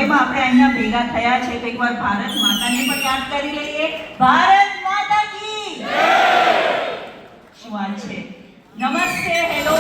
સમયમાં આપણે અહીંયા ભેગા થયા છે તો એકવાર ભારત માતાને પણ યાદ કરી લઈએ. ભારત માતા કી જય. શું વાત છે? નમસ્તે, હેલો.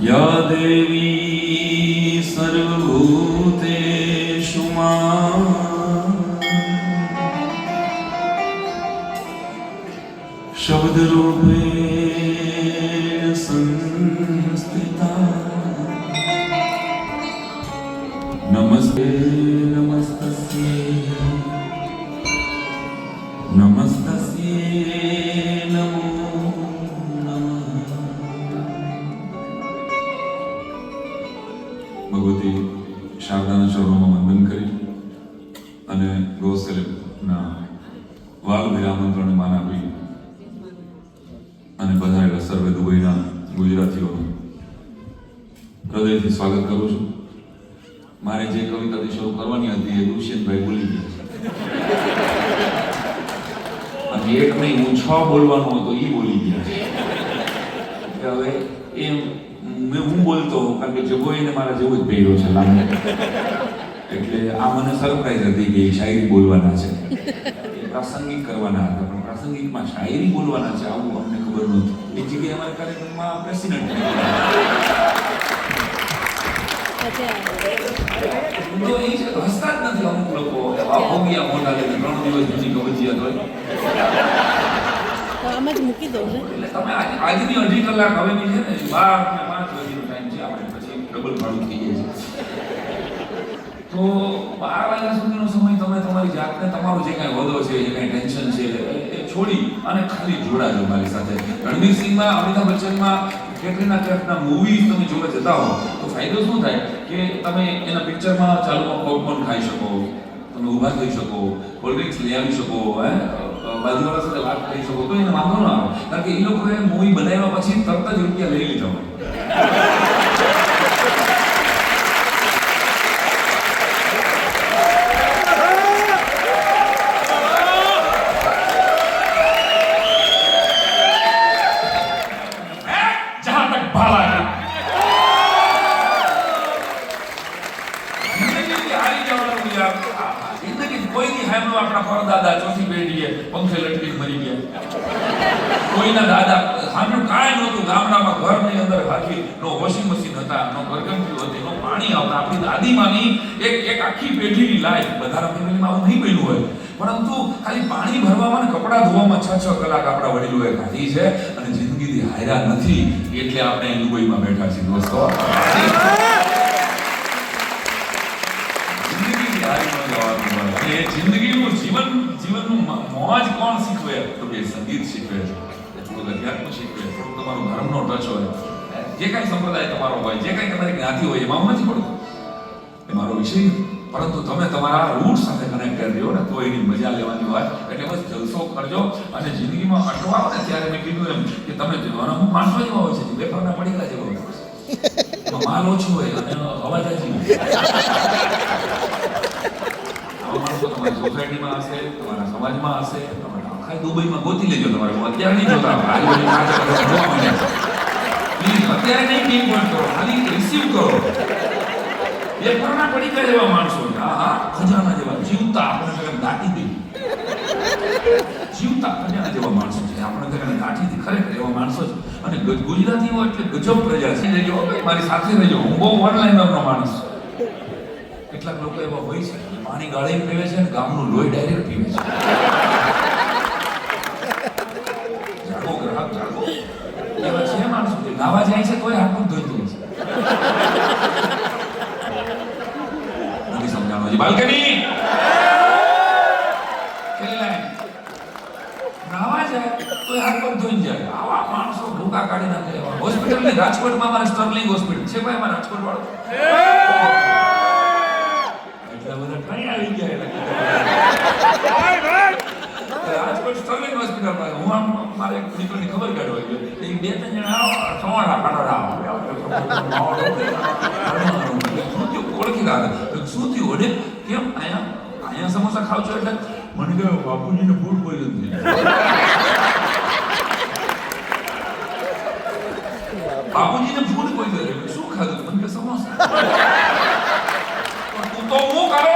या देवी सर्वभूतेषु शब्दरूपेण संस्थिता नमस्ते नमस्तस्यै नमस्तस्यै नमो ભગવતી શારદાના ચરણોમાં વંદન કરી અને ગૌસેલના વાલભેર આમંત્રણને માન આપી અને પધારેલા સર્વે દુબઈના ગુજરાતીઓનું હૃદયથી સ્વાગત કરું છું. મારે જે કવિતાથી શરૂ કરવાની હતી એ દુષ્યંતભાઈ બોલી ગયા અને એક નહીં હું 6 બોલવાનો હતો એ બોલી ગયા છે. હવે એ હું બોલતો કારણ કે જગોઈને મારા જેવું જ ભેગો છે લાંબો એટલે આ મને સરપ્રાઈઝ હતી કે શાયરી બોલવાના છે, પ્રાસંગિક કરવાના હતા પણ પ્રાસંગિકમાં શાયરી બોલવાના છે આવું અમને ખબર નહોતું. એ જગ્યાએ અમારા કાર્યક્રમમાં પ્રેસિડેન્ટ તો એ છે હસતા જ નથી અમુક લોકો એવા ભોગિયા મોટા લે 3 દિવસ જૂની કબજિયાત હોય આમ જ મૂકી દઉં ને એટલે તમે આજની 2.5 કલાક હવેની છે ને 12 ને 5 વાગ્યાનો ટાઈમ છે આપણે પછી ડબલ ભાડું થઈ જાય છે તો 12 વાગ્યા સુધીનો સમય તમે તમારી જાતને તમારો જે કાંઈ વધો છે જે કાંઈ ટેન્શન છે એ છોડી અને ખાલી જોડાજો મારી સાથે. રણવીર સિંહમાં અમિતાભ બચ્ચનમાં કેટરીના કૈફના મૂવીઝ તમે જોવા જતા હો તો ફાયદો શું થાય કે તમે એના પિક્ચરમાં ચાલુમાં પોપકોર્ન ખાઈ શકો, તમે ઊભા થઈ શકો, કોલ્ડ ડ્રિંક્સ લઈ આવી શકો, બાજુવાળા સાથે વાત કરી શકો તો એને વાંધો ના આવે કારણ કે એ લોકોએ મૂવી બનાવ્યા પછી તરત જ રૂપિયા લઈ લીધા હોય. કોઈના દાદા સાંભળ્યું કાંઈ નહોતું, ગામડામાં ઘરની અંદર હાથી નો વોશિંગ મશીન હતા, નો ઘરગંઠી હતી, નો પાણી આવતા. આપણી દાદીમાની એક આખી પેઢીની લાઈફ બધાના ફેમિલીમાં આવું નહીં બન્યું હોય પરંતુ ખાલી પાણી ભરવામાં અને કપડાં ધોવામાં 6 કલાક આપણા વડીલોએ કાઢી છે અને જિંદગીથી હાર્યા નથી એટલે આપણે દુબઈમાં બેઠા છીએ દોસ્તો. જિંદગીથી હારી ન જવાનું હોય એ જીવનનું મોજ કોણ શીખવે તો કે સંગીત શીખવે છે, થોડુંક અધ્યાત્મ શીખવે, થોડુંક તમારો ધર્મનો ટચ હોય, જે કાંઈ સંપ્રદાય તમારો હોય, જે કાંઈ તમારી જ્ઞાતિ હોય એમાં હું નથી પડતો, એ મારો વિષય નથી. પરંતુ તમે તમારા રૂટ સાથે કનેક્ટેડ રહ્યો ને તો એની મજા લેવાની હોય એટલે બસ જલસો કરજો. અને જિંદગીમાં અટવાઓ ને ત્યારે મેં કીધું એમ કે તમે હું માણસો એવા હોય છે વેપારના પડીકા જેવા હોય છે, માલ ઓછો હોય અને અવાજ હજી માણસો તમારી સોસાયટીમાં હશે, તમારા સમાજમાં હશે, તમારા આખા દુબઈમાં ગોતી લેજો. તમારે અત્યારે નહીં જોતા પ્લીઝ અત્યારે નહીં પિન પોઈન્ટ કરો, ખાલી રિસીવ કરો. પેપરના પડીકા જેવા માણસો છે. હા, ખજાના જેવા જીવતા આપણે કદાચ દાટી દઈએ. જીવતા ખજાના જેવા માણસો છે. આપણે કદાચ દાટીથી ખરેખર એવા માણસો છે. અને ગુજરાતીઓ એટલે ગજબ પ્રજા છે. રહેજો મારી સાથે રહેજો. હું બહુ ઓનલાઈનરનો માણસ છું. કેટલાક લોકો એવા હોય છે પાણી ગાળી પીવે છે અને ગામનું લોહી ડાયરેક્ટ પીવે છે. જાગો ગ્રાહક જાગો. એવા છે માણસો જે નાવા જાય છે તોય હાથ પગ ધોઈ દે છે. નથી સમજાણો છે. બાલ્કની નાવા જાય તોય હાથ પગ ધોઈ જાય. આવા માણસો ભૂકા કાઢી નાખે. હોસ્પિટલ ને રાજકોટમાં મારે સ્ટર્લિંગ હોસ્પિટલ છે ભાઈ, મારા રાજકોટ વાળો આવી ગયા. રાજકોટ સ્ટર્લિંગ હોસ્પિટલમાં હું આમ મારે એક દીકરીની ખબર કાઢવા ગયો. એ બે ત્રણ જણા સવાડા કાઢવા ઓળખી ગયા. શું થયું વડે કેમ અહીંયા સમોસા ખાવ છો? એટલે મને કહ્યું બાપુજીને ફૂડ પોઈઝન થઈ. બાપુજીને ફૂડ પોઈઝન શું ખાધું? મને કે સમોસા. તું તો હું કરે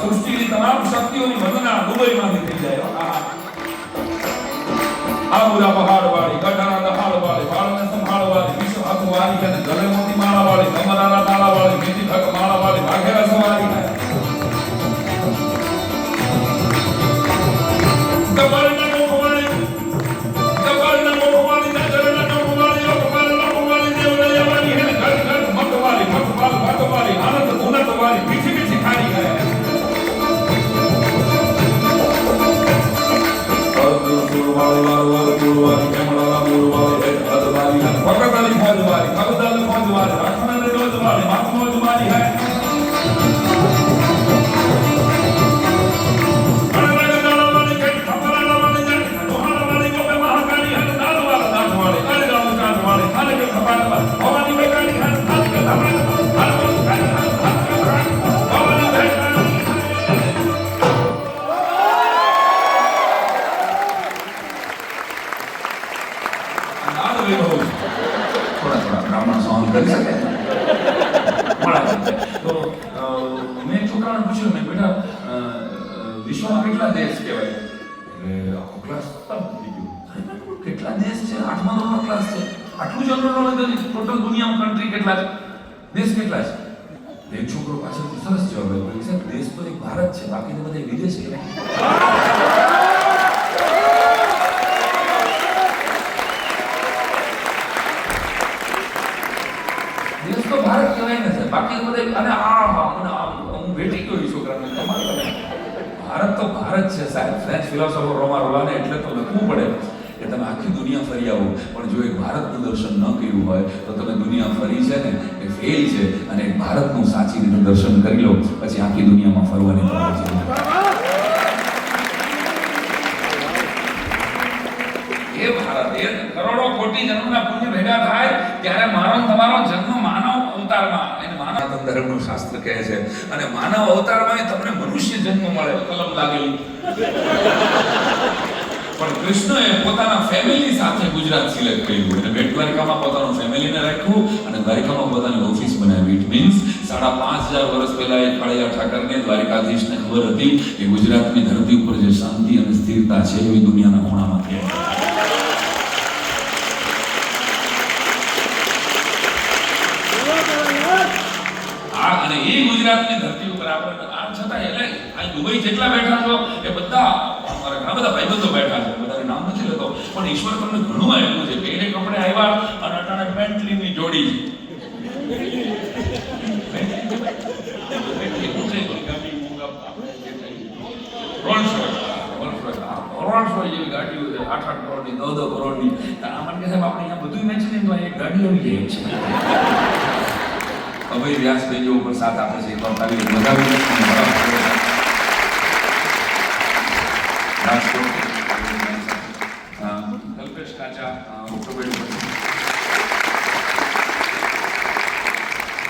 સૃષ્ટિની તમામ શક્તિઓની વંદના દુબઈમાંથી થઈ જાય. આબુરા પહાડવાળી, ગઢાના દહાડવાળી, બાળને સંભાળવાળી, વિશ્વ હાથવાળી અને ગલે મોતી માળાવાળી, કમરાના તાળાવાળી, મીઠી ભક માળાવાળી, ભાગેરા સવારી છે. દબાણના મોખવાળી, દબાણના મોખવાળી, નજરના મોખવાળી, લોકવાળના મોખવાળી, દેવળિયાવાળી હે ઘર ઘર મતવાળી, મતવાલ ભટવાળી, આનંદ ઉનતવાળી, મીઠી મીઠી ખારી છે. વાળી વાળી વાળી કેમળા વાળી હદવાળી ભગતવાળી ભજવાળી ભગતવાળી ભજવાળી રાખનાને રોજવાળી માખમોજવાળી હે અણરગડાવાળી કે ખપરાવાળી જટ લોહાવાળી કોપે મહાકાળી હે દાલવાળી દાલવાળી કાળીવાળી કાળવાળી ખાને કે ખપાડવાળી ભવાની બેકાળી હે ખાને કે ધમાડવાળી હાલવાળી કાળી ભવાની બેકાળી થોડા બ્રાહ્મણ સહન કરી શકે તો મેં છોકરાને પૂછ્યું મેં બેટા વિશ્વમાં કેટલા દેશ કહેવાય એટલે આખો ક્લાસ કેટલા દેશ છે? 8મા ધોરણનો ક્લાસ છે. આટલું જનરલ નોલેજ નથી. ટોટલ દુનિયામાં કન્ટ્રી કેટલા છે, દેશ કેટલા છે? એક છોકરો પાછળથી સરસ જવાબ આપ્યો છે દેશ તો એક ભારત છે, બાકી તો બધા વિદેશ કહેવાય. ભારત કહેવાય ને સાહેબ, બાકી બધા અને હું ભેટી ગયો એ છોકરાને. તમારે ભારત તો ભારત છે સાહેબ. ફ્રેન્ચ ફિલોસોફર રોમા રોલાને એટલે તો લખવું પડે કે તમે આખી દુનિયા ફરી આવો, પણ જો એક ભારતનું દર્શન ન કર્યું હોય તો તમે દુનિયા ફરી છે ને એ ફેલ છે, અને એક ભારતનું સાચી રીતે દર્શન કરી લો પછી આખી દુનિયામાં ફરવાની તક છે. એ ભારત એ કરોડો કોટી જન્મના પુણ્ય ભેગા થાય ત્યારે મારો તમારો જન્મ માનવ અવતારમાં, એને માનવ ધર્મનું શાસ્ત્ર કહે છે, અને માનવ અવતારમાં તમને મનુષ્ય જન્મ મળે કલમ લાગેલી. પણ કૃષ્ણએ પોતાના ફેમિલી સાથે ગુજરાત સિલેક્ટ કર્યું અને બેટ દ્વારિકામાં પોતાનું ફેમિલીને રાખ્યું અને દ્વારિકામાં પોતાની ઓફિસ બનાવી. ઇટ મીન્સ 5,500 વર્ષ પહેલા એ કાળિયા ઠાકરને દ્વારિકાધીશને ખબર હતી કે ગુજરાતની ધરતી ઉપર જે શાંતિ અને સ્થિરતા છે એવી દુનિયાના ખૂણામાં છે. અને એ ગુજરાતની ધરતી ઉપર આપણે આ છતાં એટલે આ દુબઈ જેટલા બેઠા છો એ બધા અમારા ઘણા બધા ભાઈબંધો બેઠા છે, બધાનું નામ નથી લેતો, પણ ઈશ્વર તમને ઘણું આપ્યું છે કે એને કપડે આવ્યા અને અટાણે બેન્ટલીની જોડી જેવી ગાડીઓ 8-8 કરોડની 10-10 કરોડની. આમાં કે સાહેબ આપણે અહીંયા બધું વેચીને તો એક ગાડી આવી જાય છે. અભય વ્યાસ પેજો ઉપર સાથ આપે છે. એક વાર આવી મજાવી રાજકોટ કલ્પેશ કાચા ઓક્ટોબર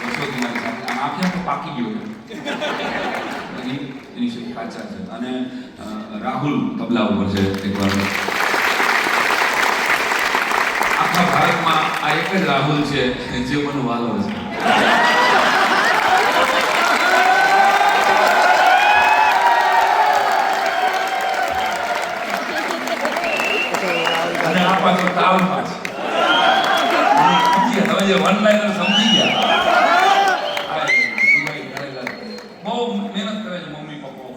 વર્ષોથી મારી સાથે આંખે તો પાકી ગયો એની છે કાચા છે. અને રાહુલ તબલા ઉપર છે. એકવાર આખા ભારતમાં આ એક જ રાહુલ છે જે મને વાલો છે. અને આ પાછો તાલ પાછો તમે જે વન લાઇનર સમજી ગયા. બહુ મહેનત કરે છે મમ્મી પપ્પા,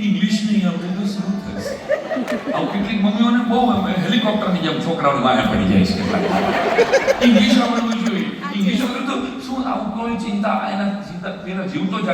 ઇંગ્લિશ નહીં આવડે તો શું થશે. આવું કેટલીક મમ્મીઓને બહુ હેલિકોપ્ટરની જેમ છોકરાઓની વાહે પડી જાય છે. ઇંગ્લિશ આવડવું જોઈએ. ઇંગ્લિશ આવડે તો શું આવું કોઈ ચિંતા એના ચિંતા પેલા જીવતો જ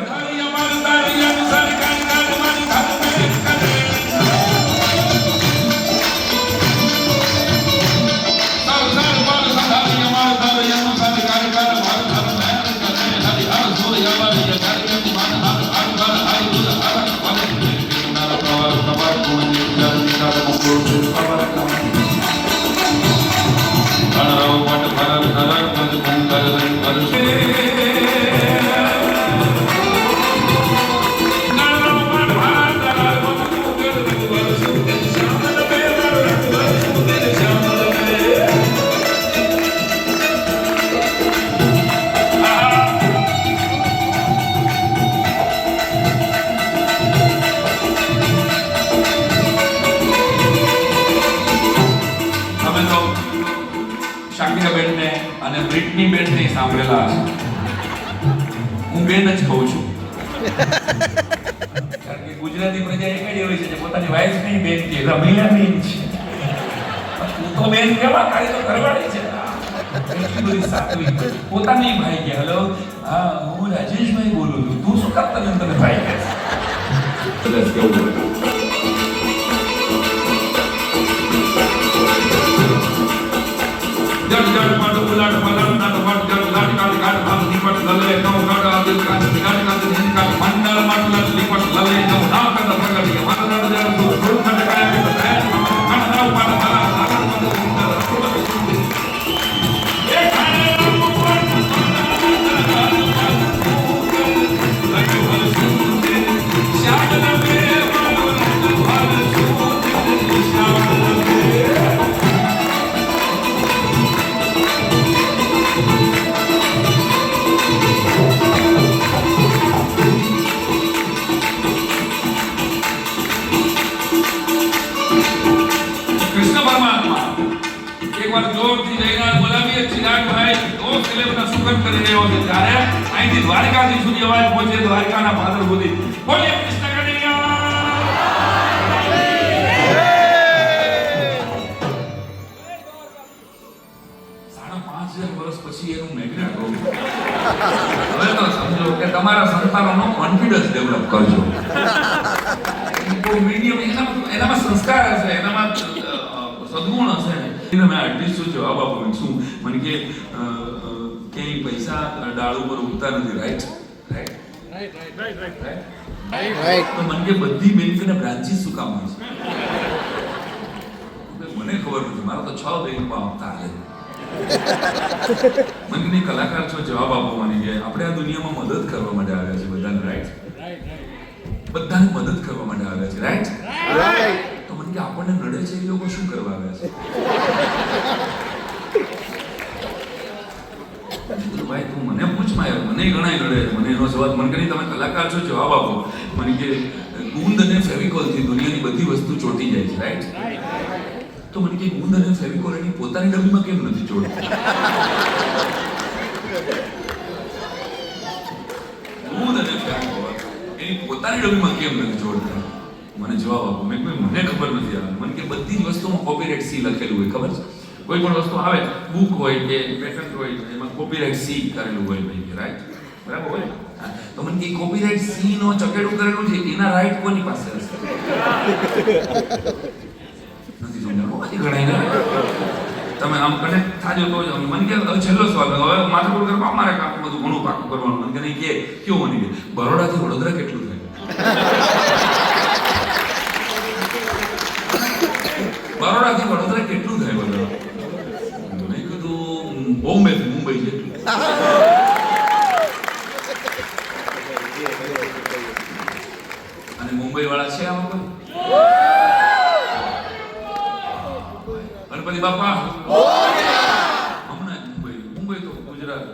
સાંભળેલા છે. હું બેન જ કહું છું કારણ કે ગુજરાતી પ્રજા એક જ હોય છે જે પોતાની વાઈફ નહીં બેન કે રમીલા બેન છે. તું તો બેન કેવા તારી તો ઘરવાળી છે. એટલી બધી સાત્વિક પોતાની ભાઈ કે હેલો હા હું રાજેશભાઈ બોલું છું, તું શું કરતા તને ભાઈ કહે છે. કેવું જડ જડ પાડો ઉલાડ પલાડ નાટ વાટ જડ લાટ કાળ કાળ ભામ નિપટ લલે નવ કાળ આદિલ કાળ નિગાડ કાળ નિંકા મંડળ માટલા લીપટ લલે નવ ના કદ પ્રગટી માનડ જડ તો ખંડ કાય કે થાય ખંડ નવ પાડ માલા સાગર પદ સુંદર અપૂર્વ સુંદર એ ખાને કરી રહ્યો છે ત્યારે અહીંથી દ્વારકાથી સુધી અવાજ પહોંચે દ્વારકાના પાદર સુધી. બોલીએ કૃષ્ણ કનૈયા. 5,500 વર્ષ પછી એનું મેગ્નેટ હોવું. હવે તો સમજો કે તમારા સંતાનોનો કોન્ફિડન્સ ડેવલપ કરજો. મીડિયમ એનામાં સંસ્કાર હશે, એનામાં મેં આર્ટિસ્ટ છું, જવાબ આપું છું. મને કે ક્યાંય પૈસા ડાળ ઉપર ઉગતા નથી, રાઈટ? તો મને કે બધી બેંકને બ્રાન્ચીસ શું કામ હોય છે? મને ખબર નથી, મારા તો 6 બેંકમાં હપ્તા આવે. મને કે કલાકાર છો, જવાબ આપો. મને કે આપણે આ દુનિયામાં મદદ કરવા માટે આવ્યા છે બધાને, રાઈટ? બધાને મદદ કરવા માટે આવ્યા છે, રાઈટ? તો મને કે આપણને નડે છે એ લોકો શું કરવા આવ્યા છે? ભાઈ તું મને પૂછમાં યાર, મને ઘણા નડે, મને એનો જવાબ. મને કહી તમે કલાકાર છો, જવાબ આપો. મને કે ગુંદ અને ફેવિકોલથી દુનિયાની બધી વસ્તુ ચોટી જાય છે, રાઈટ? તો મને કે ગુંદ અને ફેવિકોલ એની પોતાની ડબ્બીમાં કેમ નથી ચોટતું? ગુંદ અને ફેવિકોલ એની પોતાની ડબ્બીમાં કેમ નથી ચોટતા? મને જવાબ આપો. મેં કહ્યું મને ખબર નથી આવે. મને કે બધી જ વસ્તુમાં કોપીરાઇટ સી લખેલું હોય, ખબર છે? કોઈ પણ વસ્તુ આવે, બુક હોય કે પેટન્ટ હોય, એમાં કોપીરાઇટ સી કરેલું હોય, ભાઈ, રાઈટ? બરાબર હોય? તો મને કે કોપીરાઇટ સી નો ચકેડું કરેલું છે, એના રાઈટ કોની પાસે હશે? નથી સમજાણું ઘણા. તમે આમ કનેક્ટ થાજો તો જ. મને કે હવે છેલ્લો સવાલ, હવે માથાકૂટ કરવા અમારે કામ બધું ઘણું પાકું કરવાનું. મને કે નહીં કે કેવું? મને કે બરોડાથી વડોદરા કેટલું થાય? બરોડાથી વડોદરા કેટલું થાય? વડોદરા મેં કીધું બોમ્બેથી મુંબઈ જેટલું. અને મુંબઈ વાળા છે આમાં કોઈ? ગણપતિ બાપા હમણાં મુંબઈ તો ગુજરાત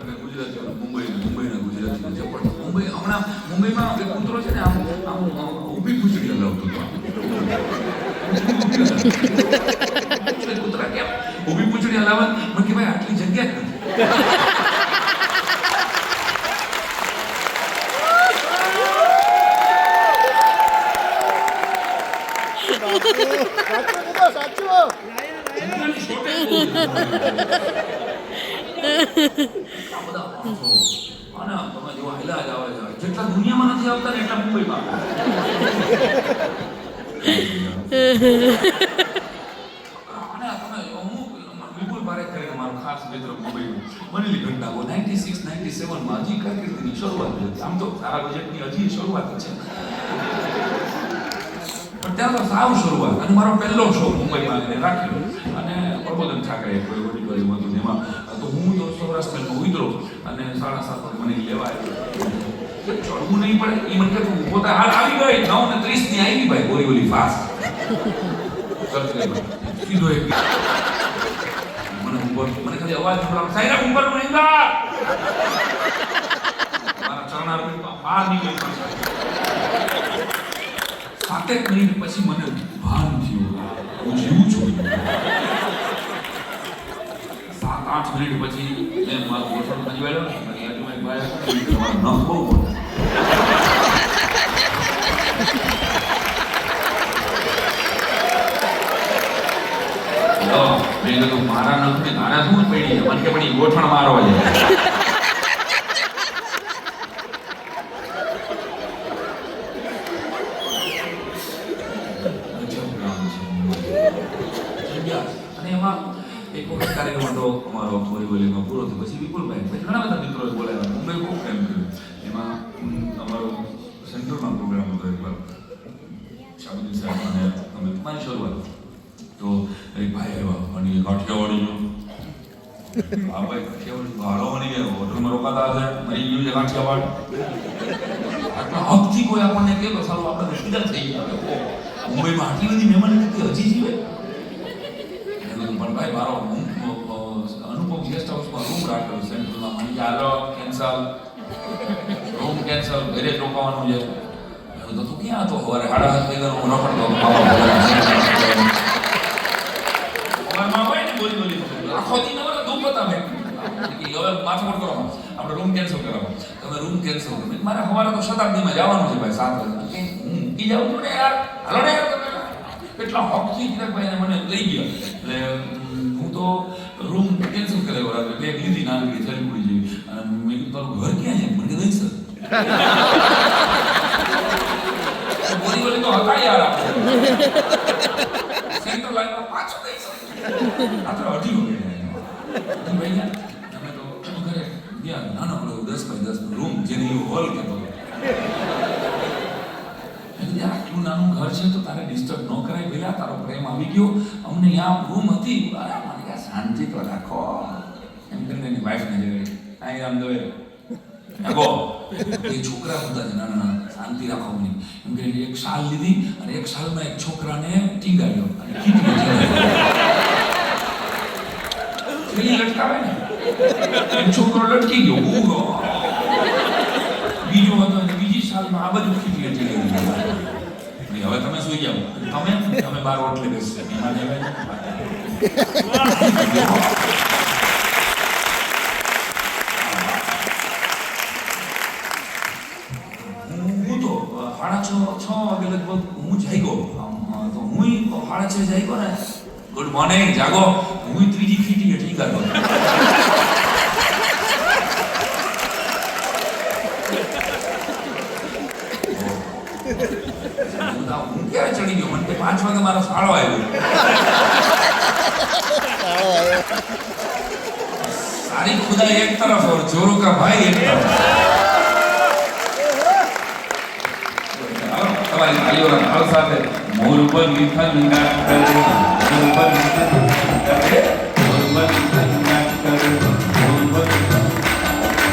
મુંબઈના ગુજરાતી છે, પણ મુંબઈ હમણાં મુંબઈમાં એક કૂતરો છે ને, આમ ઊભી પૂંછડી હલાવતો હતો. કૂતરા કેમ ઊભી પૂંછડી હલાવે? મને કે ભાઈ આટલી જગ્યા જ નથી. જેટલા દુનિયામાં નથી આવતા ને એટલા મુંબઈમાં. વિપુલ પારેખ કરીને મારો ખાસ મિત્ર મુંબઈમાં બનેલી ઘટનાઓ 96-97 માં હજી કારકિર્દીની શરૂઆત હતી. આમ તો સારા બજેટની હજી શરૂઆત છે, પણ ત્યાં તો સાવ શરૂઆત. અને મારો પહેલો શો મુંબઈમાં રાખેલો, અને પ્રબોધન ઠાકરે કોઈ ઓડિટોરિયમ હતું, એમાં તો હું તો સૌરાષ્ટ્રમાં ઉતરો અને 7:30 મને લેવા આવ્યો. ચડવું નહીં પડે એ મને કહ્યું પોતા હાલ આવી ગઈ 9:30 ની આવી ભાઈ, બોરીવલી ફાસ્ટ સીધો એક મને ખાલી અવાજ સંભળાવ, સાઈરા ઉપર નહીં ગા મારા ચરણાર બહાર નીકળી. 7 મિનિટ પછી મને ભાન થયું હું જીવું છું. 7-8 મિનિટ પછી મેં મારું ગોઠણ ખંજવાળ્યો અને આજુબાજુ બહાર ન બહુ મેં કીધું મારા નખને તારા શું પડી? મને કે પડી ગોઠણ મારવા જાય. અને એમાં એક વખત કાર્યક્રમ હતો અમારો બોરીવલીમાં પૂરો થયો પછી વિપુલભાઈ ઘણા બધા મિત્રોએ બોલાવ્યા, મુંબઈ ખૂબ પ્રેમ કર્યો. એમાં અમારો સેન્ટ્રલમાં પ્રોગ્રામ હતો એકવાર, શાબુદ્દીન સાહેબ અને અમે મારી શરૂઆત. તો એક ભાઈ આવ્યા અને કાઠિયાવાડીનો આ ભાઈ કાઠિયાવાડી ભાડો મળી ગયા, હોટલમાં રોકાતા હશે, મરી ગયું છે કાઠિયાવાડ. આટલા હકથી કોઈ આપણને કહે તો સારું આપણે સીધા થઈ ગયા. મુંબઈમાં આટલી બધી મહેમાન હજી જીવે. પણ ભાઈ મારો અનુપમ ગેસ્ટ હાઉસમાં રૂમ રાખેલો સેન્ટ્રલમાં. મને કે હાલો કેન્સલ, રૂમ કેન્સલ, ઘરે જ રોકાવાનું છે. તો તું ક્યાં હતો? સવારે 7:30 વાગ્યાનો હું રખડતો આખો દી નવરા ધૂપ હતા. મેં હવે માથાકૂટ કરો, આપણે રૂમ કેન્સલ કરાવો. તમે રૂમ કેન્સલ કરો. મારે સવારે તો શતાબ્દીમાં જવાનું છે ભાઈ 7 વાગે. હું મૂકી જાઉં છું ને યાર, હાલો ને યાર. એટલા હકથી ભાઈ મને લઈ ગયા. એટલે હું તો રૂમ કેન્સલ કરેલો રાત્રે. બેગ લીધી નાની થેલી પડી જેવી. અને મેં કીધું તારું ઘર ક્યાં છે? મને કે નહીં સર. બોરીવલી તો હતા યાર આપણે. સેન્ટ્રલ લાઈનમાં પાછું ગઈ સર. આ તો અઢી વાગે ગયા અમે તો ઘરે ગયા નાનો 10x10 રૂમ જેને હોલ કહેતો આટલું નાનું ઘર છે તો તારે ડિસ્ટર્બ ન કરાય પેલા તારો પ્રેમ આવી ગયો અમને અહીંયા રૂમ હતી મને શાંતિ તો રાખો એમ કરીને એની વાઈફને જોઈ અહીં આમ જોઈ આગો એ છોકરા હતા નાના શાંતિ રાખો મને એમ કે એક શાલ લીધી અને એક શાલમાં એક છોકરાને ટીંગાડ્યો અને ખીચડી લટકાવે ને એક છોકરો લટકી ગયો ઊંઘો બીજો હતો અને બીજી શાલમાં આ બધું ખીચડી ટીંગાડી હવે તમે સુઈ જાઓ તમે બાર ઓટલે બેસશે એમાં હું તો 6:30 વાગે લગભગ હું જાગ્યો તો હું 6:30 જાગ્યો ને ગુડ મોર્નિંગ જાગો હું ત્રીજી ખીચડી ટીંગાડતો હું ક્યારે ચડી ગયો મને 5 વાગે મારો શાળો આવ્યો સારી ખુદાઈ એક તરફ और जोरों का भाई एक तरफ તમારી તાળીઓના તાલ સાથે મોર ઉપર વિઠ્ઠલ નાચ કરે મોર ઉપર વિઠ્ઠલ નાચ કરે મોર ઉપર વિઠ્ઠલ નાચ કરે મોર ઉપર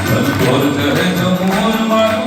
બસ બોલ કરે જો મોર મારું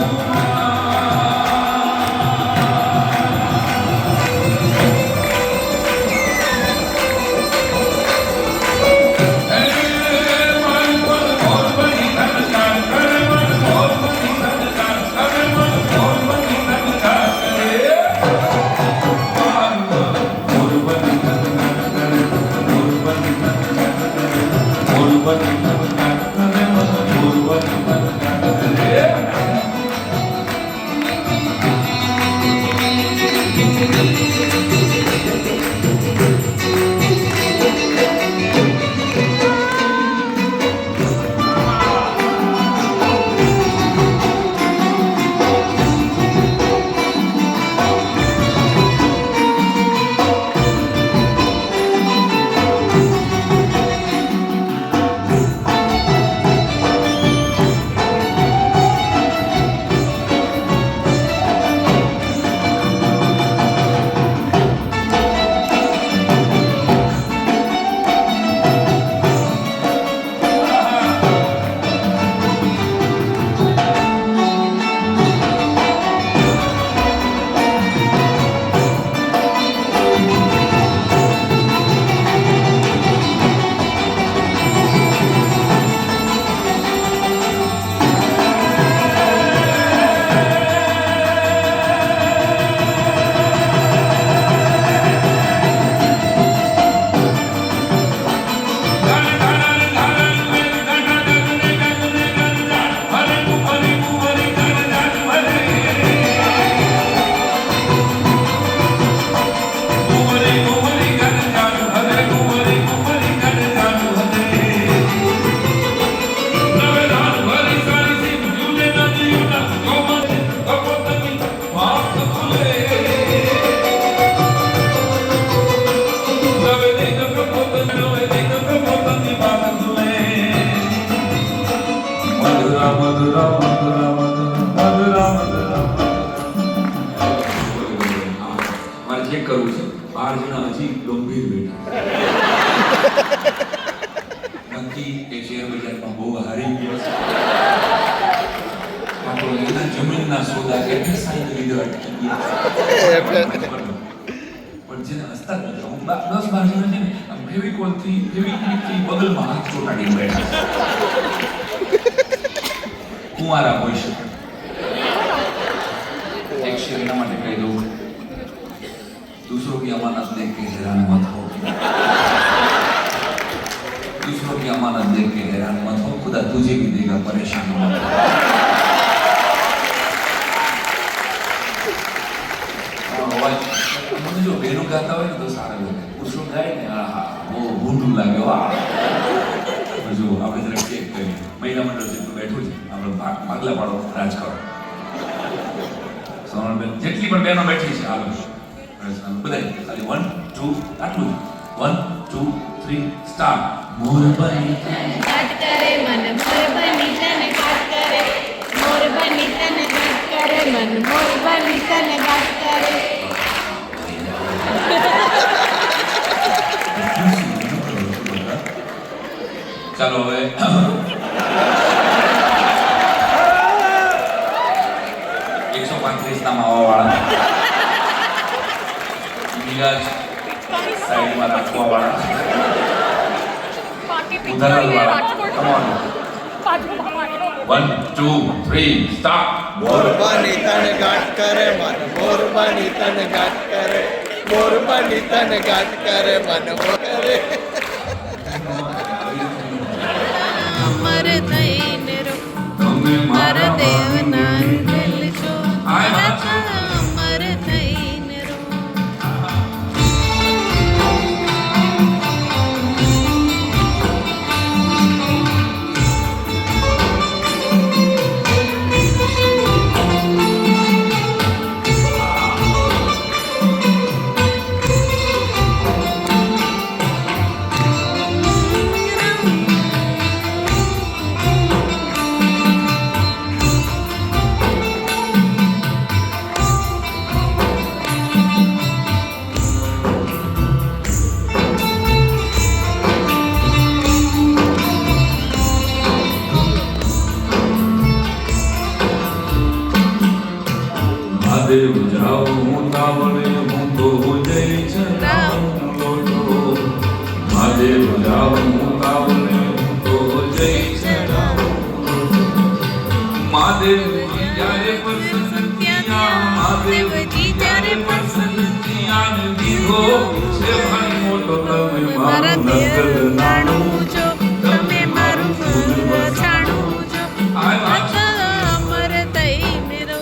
ચેક કરવું છે 12 જણા હજી ગંભીર બેઠા નક્કી એ શેર બજારમાં બહુ હારી ગયો છે આ તો એના જમીનના સોદા એટલે સાઈડ લીધો અટકી ગયા પણ જેને હસતા નથી 10-12 જણા છે ને આમ ફેવિકોલથી બગલમાં હાથ ચોટાડી બેઠા કુંવારા હોય શકે एक शेर एना માટે કહી દઉં दूसरों की अमानत देख के हैरान मत हो दूसरों की अमानत देख के हैरान मत हो खुदा तुझे भी देगा परेशान मत हो મને જો બેનો ગાતા હોય તો સારા લાગે પુરુષો ગાય ને આહા બહુ ભૂંડું લાગે વાહ જો આપણે જરા ચેક કરીએ મહિલા મંડળ જેટલું બેઠું છે આપણે ભાગલા પાડો રાજ કરો સોનલબેન જેટલી પણ બહેનો બેઠી છે હાલો બધા ખાલી 1 2 આટલું 1 2 3 સ્ટાર્ટ મોર બની ગાટ કરે મન મોર બની તને ગાટ કરે મોર બની તને ગાટ કરે મન મોર બની તને ગાટ કરે ચાલો હવે 135 ના માવાવાળા નીરજ સાઈડમાં રાખવાવાળા ઉધારવાળા કમ ઓન 1 2 3 સ્ટાર્ટ મોરબાની તને ગાટ કરે મન મોરબાની તને ગાટ કરે મોરબાની તને ગાટ કરે મન મોર કરે અમર થઈને રો તમે મારા દેવના દિલ છો આય વાત છે. અમર થઈને રો મહાદેવ જાઓ હું તાવડે હું તો જય ચરામ લોટો મહાદેવ જાઓ હું તાવડે હું તો જય ચરામ મહાદેવ જ્યારે પ્રસન્ન થયા મહાદેવજી જ્યારે પ્રસન્ન થયા ને દીધો છે ભાઈ મોટો તમે મારા મારું દેવ નગર નાણું છો તમે મારું ઘર છાણું છો આય વાત છે. અમર થઈને રો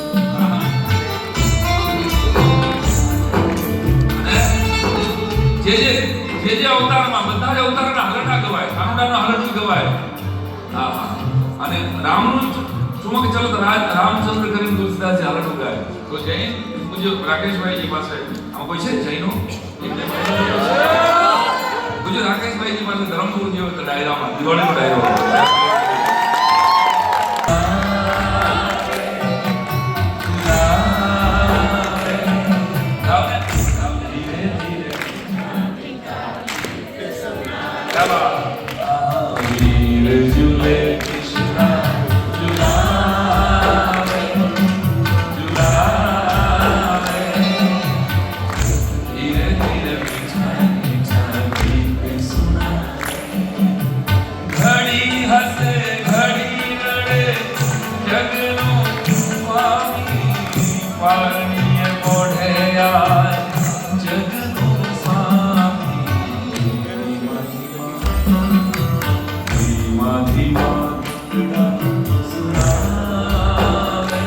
જે અવતારમાં બધા જ અવતારના હલના ગવાય કાનુડાનો હલન ગવાય હા હા અને રામનું શું કે ચલો તો રામચંદ્ર કરીને તુલસીદાસ હલન ગાય તો જૈન પૂજ્ય રાકેશભાઈજી પાસે આમાં કોઈ છે જૈનો પૂજ્ય રાકેશભાઈજી પાસે ધરમપુર જેવો તો ડાયરામાં દિવાળીનો ડાયરો વીર ઝૂલે કૃષ્ણ ઝુલાવે ઝુલાવે ધીરે ધીરે મીઠા મીઠા ગીત સુનાવે ઘડી હસે ઘડી રડે જગનો સ્વામી પારણીય મોઢે આય જગનો સ્વામી ધીમા ધીમા સુનાવે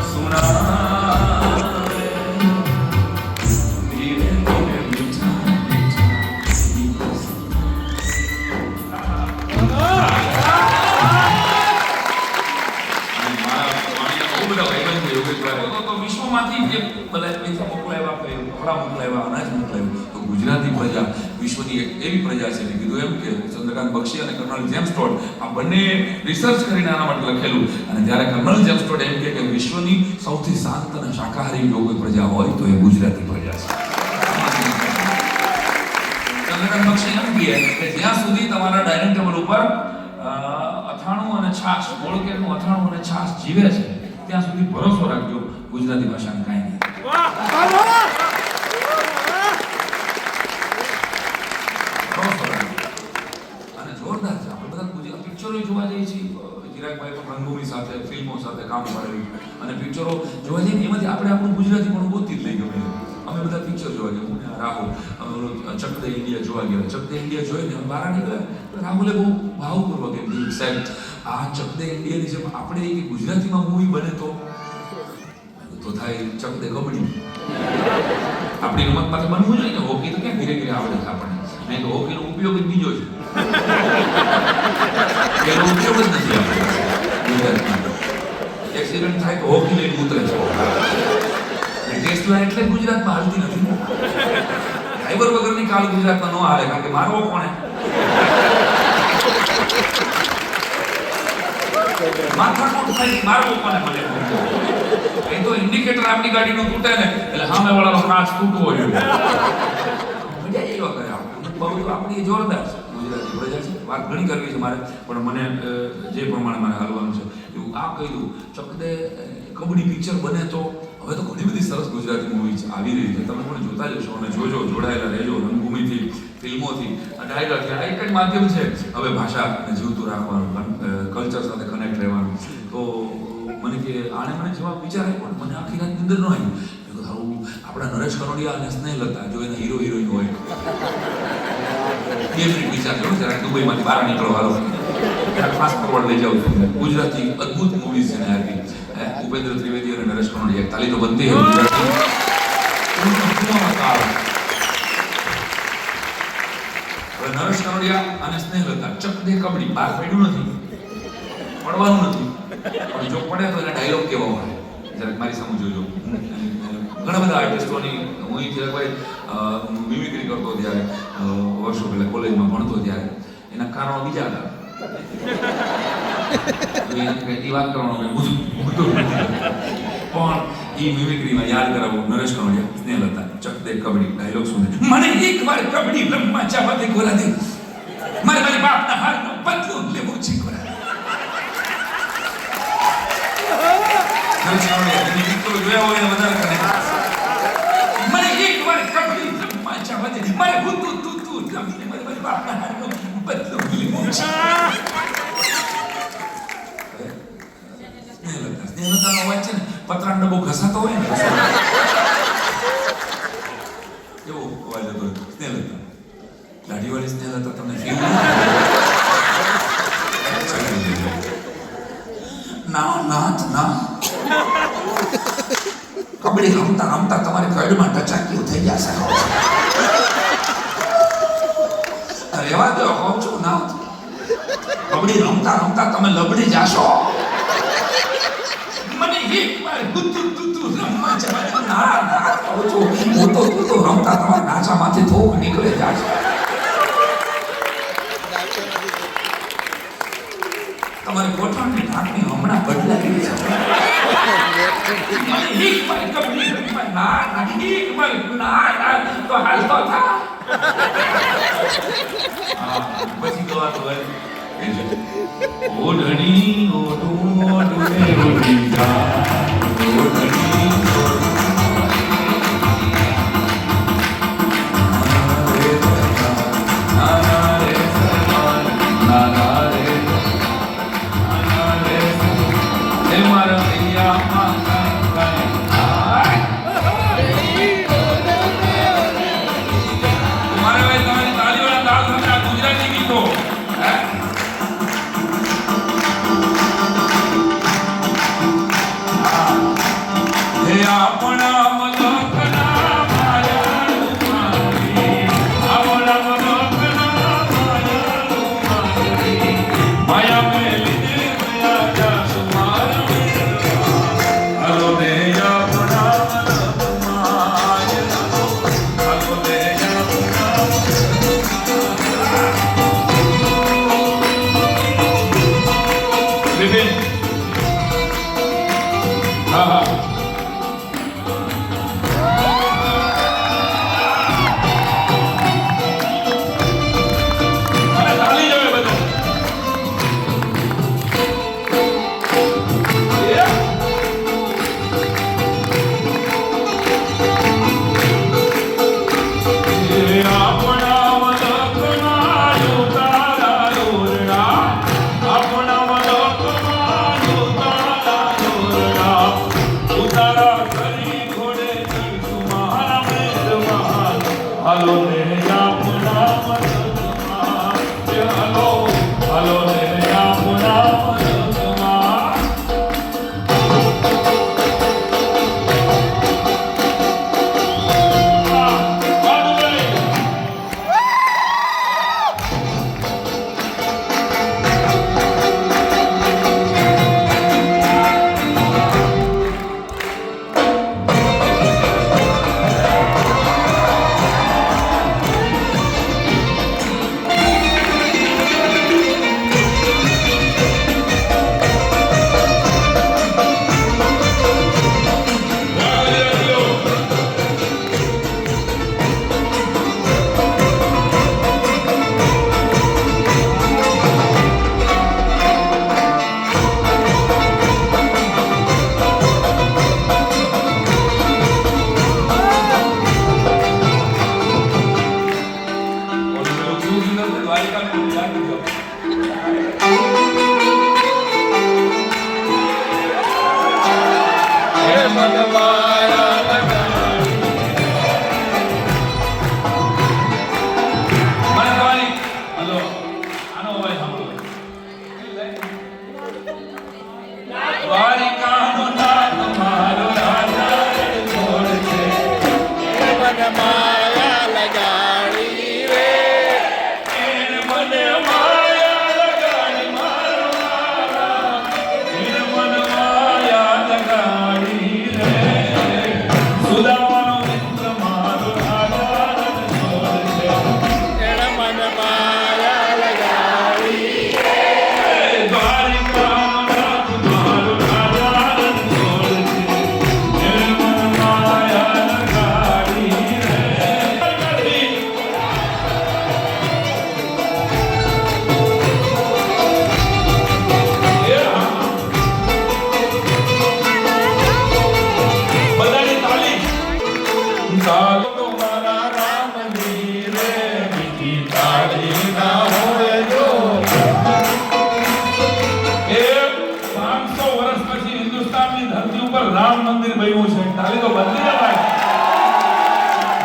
સુનાવે ધીરે ધીરે મીઠા મીઠા ગીત વિશ્વમાંથી જે બધા પૈસા મોકલાવ્યા કપડા મોકલાવ્યા અનાજ મોકલાવ્યું તો ગુજરાતી પ્રજા વિશ્વની એક એવી પ્રજા છે કે કીધું એમ કે ચંદ્રકાંત બક્ષી અને કર્નલ જેમ્સ ટોડ આ બંને રિસર્ચ કરીને આના માટે લખેલું અને જ્યારે કર્નલ જેમ્સ ટોડ એમ કે વિશ્વની સૌથી શાંત અને શાકાહારી જો કોઈ પ્રજા હોય તો એ ગુજરાતી પ્રજા છે ચંદ્રકાંત બક્ષી એમ કહે કે જ્યાં સુધી તમારા ડાઇનિંગ ટેબલ ઉપર અથાણું અને છાશ મોળકેરનું અથાણું અને છાશ જીવે છે ત્યાં સુધી ભરોસો રાખજો ગુજરાતી ભાષાને કાંઈ નહીં ભરોસો રાખજો અને જોરદાર છે આપણે બધા ગુજરાતી પિક્ચરો જોવા જઈએ છીએ ચિરાગભાઈ પણ રંગભૂમિ સાથે ફિલ્મો સાથે કામ કરેલું અને પિક્ચરો જોવા જઈએ એમાંથી આપણે આપણું ગુજરાતી પણ ગોતી જ લઈ ગમે અમે બધા પિક્ચર જોવા ગયા હું ને રાહુલ ચક દે ઇન્ડિયા જોવા ગયા ચક દે ઇન્ડિયા જોઈને અમે બહાર નીકળ્યા રાહુલે બહુ ભાવપૂર્વક એમ કીધું સાહેબ આ ચક દે ઇન્ડિયાની જેમ આપણે ગુજરાતીમાં મૂવી બને તો થાય ચક દે કબડ્ડી આપણી રમત પાસે બનવું જોઈએ ને હોકી તો ક્યાં ધીરે ધીરે આવડે છે આપણને નહીં તો હોકીનો ઉપયોગ જ બીજો છે એનો ઉપયોગ જ નથી આપણે ગુજરાતમાં એક્સિડન્ટ થાય તો હોકી લઈને ઉતરે છે ટેસ્ટ લાઈન એટલે ગુજરાતમાં હાલતી નથી ને ફાઈબર વગરની કાલ ગુજરાતમાં ન હાલે, કારણ કે મારવો કોણે? માથાકૂટ થાય, મારવો કોને મને? એ તો ઇન્ડિકેટર આપણી ગાડીનું તૂટે ને એટલે સામે વાળાનો કાચ તૂટવો જોઈએ. મજા એવા કરે બહુ આપણી જોરદાર છે ગુજરાતી પ્રજા છે. વાત ઘણી કરવી છે મારે, પણ મને જે પ્રમાણે મારે હાલવાનું છે એવું આ કહી દઉં. ચકદે કબડ્ડી પિક્ચર બને તો હવે તો ઘણી બધી સરસ ગુજરાતી મૂવી આવી રહી છે, તમે પણ જોતા જશો અને જોજો, જોડાયેલા રહેજો. રંગભૂમિથી, ફિલ્મોથી, ડાયલોગથી આ એક જ માધ્યમ છે હવે ભાષાને જીવતું રાખવાનું, કલ્ચર સાથે કનેક્ટ રહેવાનું. તો મને કે આને મને જવાબ વિચારે પણ મને આખી રાત નિંદર ન આવી. સારું આપણા નરેશ કનોડિયા અને સ્નેહલતા જો એના હીરો હિરોઈન હોય 2 મિનિટ વિચાર કરો જરા, દુબઈમાંથી બહાર નીકળો હાલો, ફાસ્ટ ફોરવર્ડ લઈ જાઉં છું. ગુજરાતી અદ્ભુત મૂવીઝ છે ને યાર, ઉપેન્દ્ર ત્રિવેદી અને નરેશ કનોડિયા તાલી તો બનતી હોય ગુજરાતી. હવે નરેશ કનોડિયા અને સ્નેહલતા ચક દે કબડ્ડી બહાર પડ્યું નથી, પડવાનું નથી, પણ જો પડે તો એના ડાયલોગ કેવા હોય જરાક મારી સામે જોજો. ઘણા બધા આર્ટિસ્ટોની હું ભાઈ મિમિક્રી કરતો ત્યારે વર્ષો પહેલા કોલેજમાં ભણતો ત્યારે એના કારણો બીજા હતા. એ વાત કરવાનો પણ એ મિમિક્રીમાં યાદ કરાવું નરેશ કનોડિયા, સ્નેહલતા, ચક દે કબડ્ડી ડાયલોગ સુને. મને એકવાર કબડ્ડી રમવા જવા દે ગોલા દે, મારે મારી બાપના હારનો બદલો લેવો છે ગોલા. નરેશ કનોડિયા એની મિત્રો જોયા હોય એને વધારે કરે. મને એકવાર કબડ્ડી રમવા જવા દે, મારે હું તું રમીને મારી બાપના હારનો બદલો લેવો છે. સ્નેહલતાનો અવાજ છે ને પતરાનો ડબ્બો ઘસાતો હોય ને એવો અવાજ હતો સ્નેહલતા. દાઢીવાળી સ્નેહલતા તમને ફીલ ના નાથ ના કબડ્ડી રમતા રમતા તમારે કડમાં ટચાક્યું થઈ જશે. રેવા દો કહું છું નાથ, કબડ્ડી રમતા રમતા તમે લબડી જાશો. મને એકવાર ગુતું રમવા જવા ના ના કહું છું, હું તો રમતા તમારા નાચામાંથી થોક નીકળે જાય. તમારી ગોઠણની ઢાંકણી હમણાં બદલાઈ છે. મને એકવાર કબડ્ડી રમવા ના એકવાર ના તો હાલતો થા. પછી તો આ તો ઓઢણી ઓઢું રે ઓઢી જા, ઓઢણી માયા લગાડી રે એને મને માયા લગાડી મારો વાલા. એને મને માયા લગાડી રે. સુદામાનો મિત્ર મારો રાજા રણછોડ છે. એણે મને માયા લગાડી દ્વારિકાનો નાથ મારો રાજા રણછોડ છે. એને મને માયા લગાડી રે. બધાની તાળી. તાળી તો મારા રામની રે. બીજી તાળી ના હોય જો. એ 500 વર્ષ પછી હિન્દુસ્તાનની ધરતી ઉપર રામ મંદિર બન્યું છે. તાળી તો બદલી જવાય.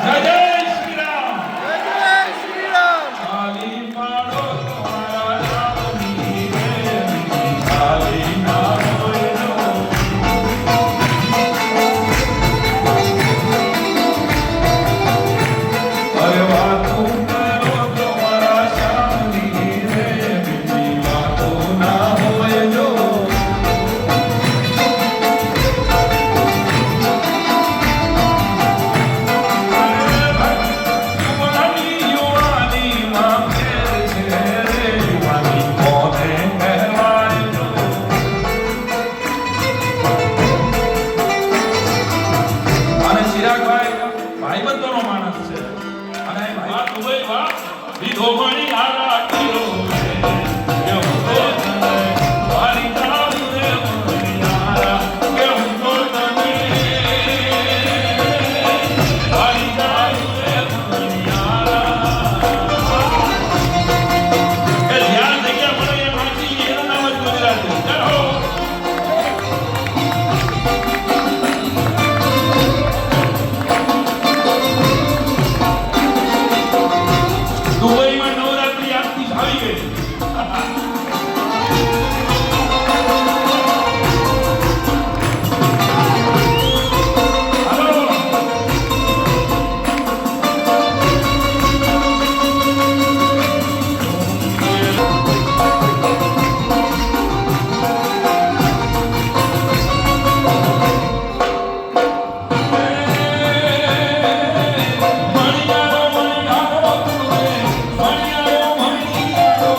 જય જય શ્રી રામ. જય શ્રી રામ તાળી પાડો તમારા રામની રે. બીજી તાળી ના હોય જો. અરે વાતો કરો તમારા શ્યામની રે. બીજી વાતો ના હોય જો. યુવાની યુવાનીમાં ફેર છે રે. યુવાની કોને કહેવાય જો. અને ચિરાગભાઈ ભાઈબંધોનો માણસ છે. અને વાહ દુબઈ વાહ લીધો મણી આરા કિલો રે. કે હું તો તને વારી જાઉં રે મણી આરા. કે હું તો તને વારી જાઉં રે મણી આરા. એ જ્યાં જગ્યા મળે એ વાંચી એનું નામ જ ગુજરાતી. ચાલો. દુબઈમાં નવરાત્રી આજથી જ આવી ગઈ. હાલો. મણિયારો મણિયારો તુરે. મણિયારો મણિયારો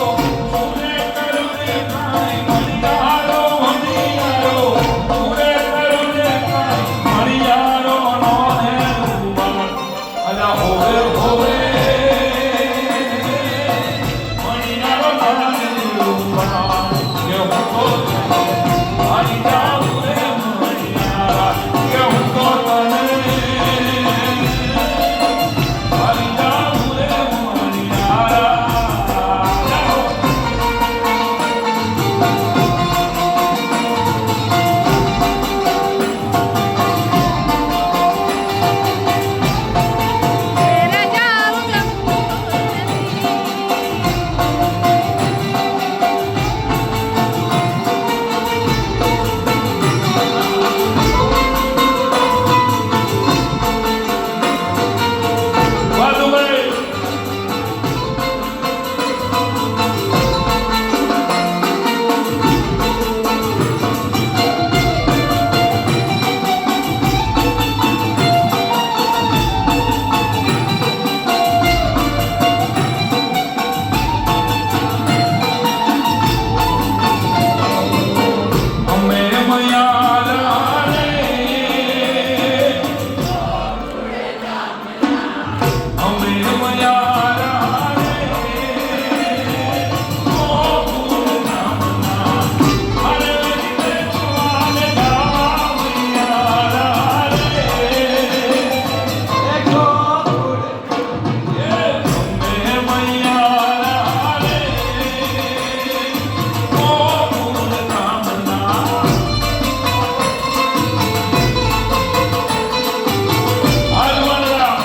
તુરે કરુને કાંઈ. મણિયારો મણિયારો તુરે કરુને કાંઈ. મણિયારો નો હે રૂપા. અલા હોવે હોવે. મણિયારો નો હે રૂપા. કે હું તો તને વારી જાઉં રે મણિયારા. કે હું તો તને વારી જાઉં રે મણિયારા. તેરા જાઉં ગમતું વાહ દુબઈ. અમે મયારા રે. અમે મયારા રે. ગોકુળ ધામના. અરે રે ચોવાલે જાવા મયારા રે. એ ગોકુળ. અમે મયારા રે. ગોકુળ ધામના. હાલ વનરા.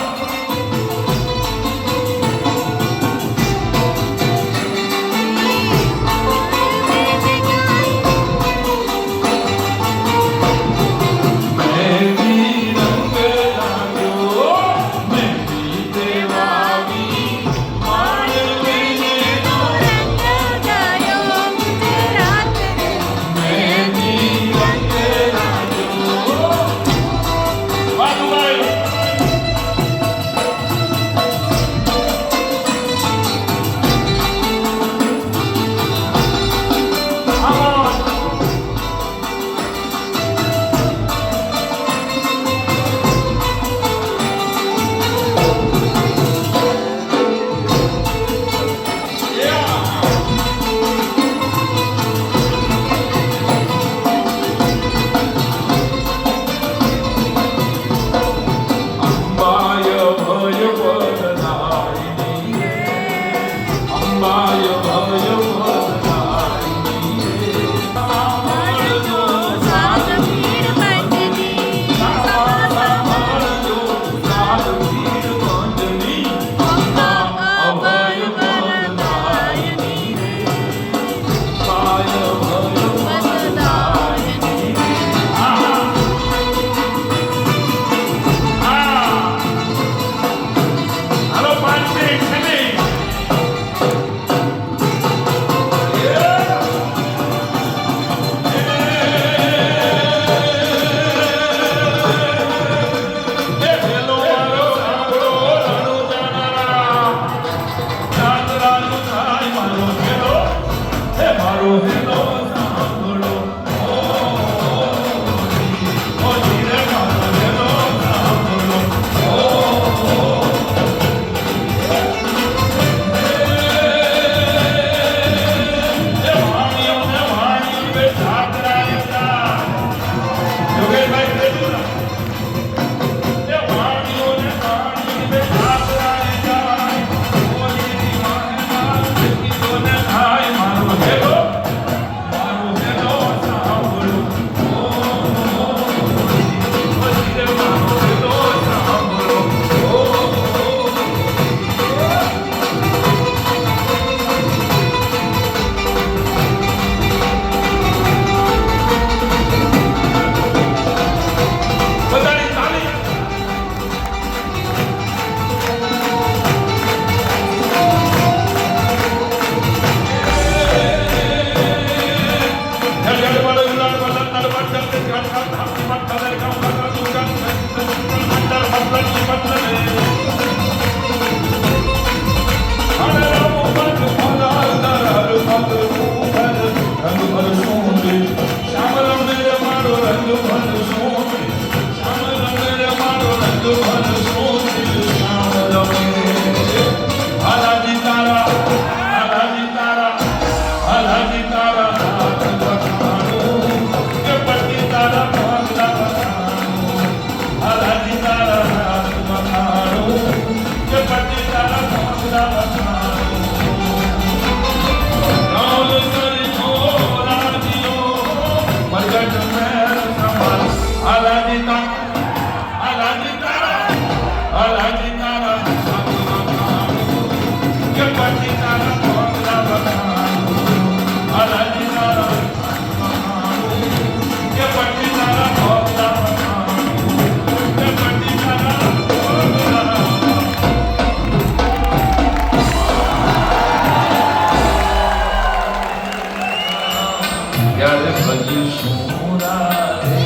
ત્યારે ભજીશું રાધે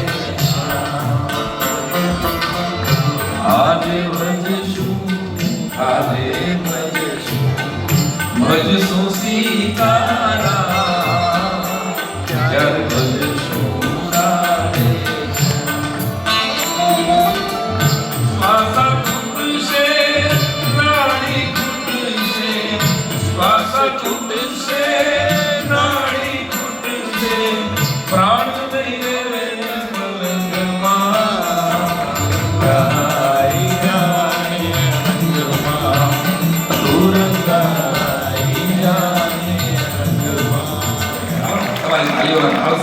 આજે ભજીશું આજે ભજીશું ભજશું સીતારામ ત્યારે ભજીશું રાધે શ્વાસ ખૂટશે નાડી ખૂટશે શ્વાસ ખૂટશે નાડી પ્રાણ દઈને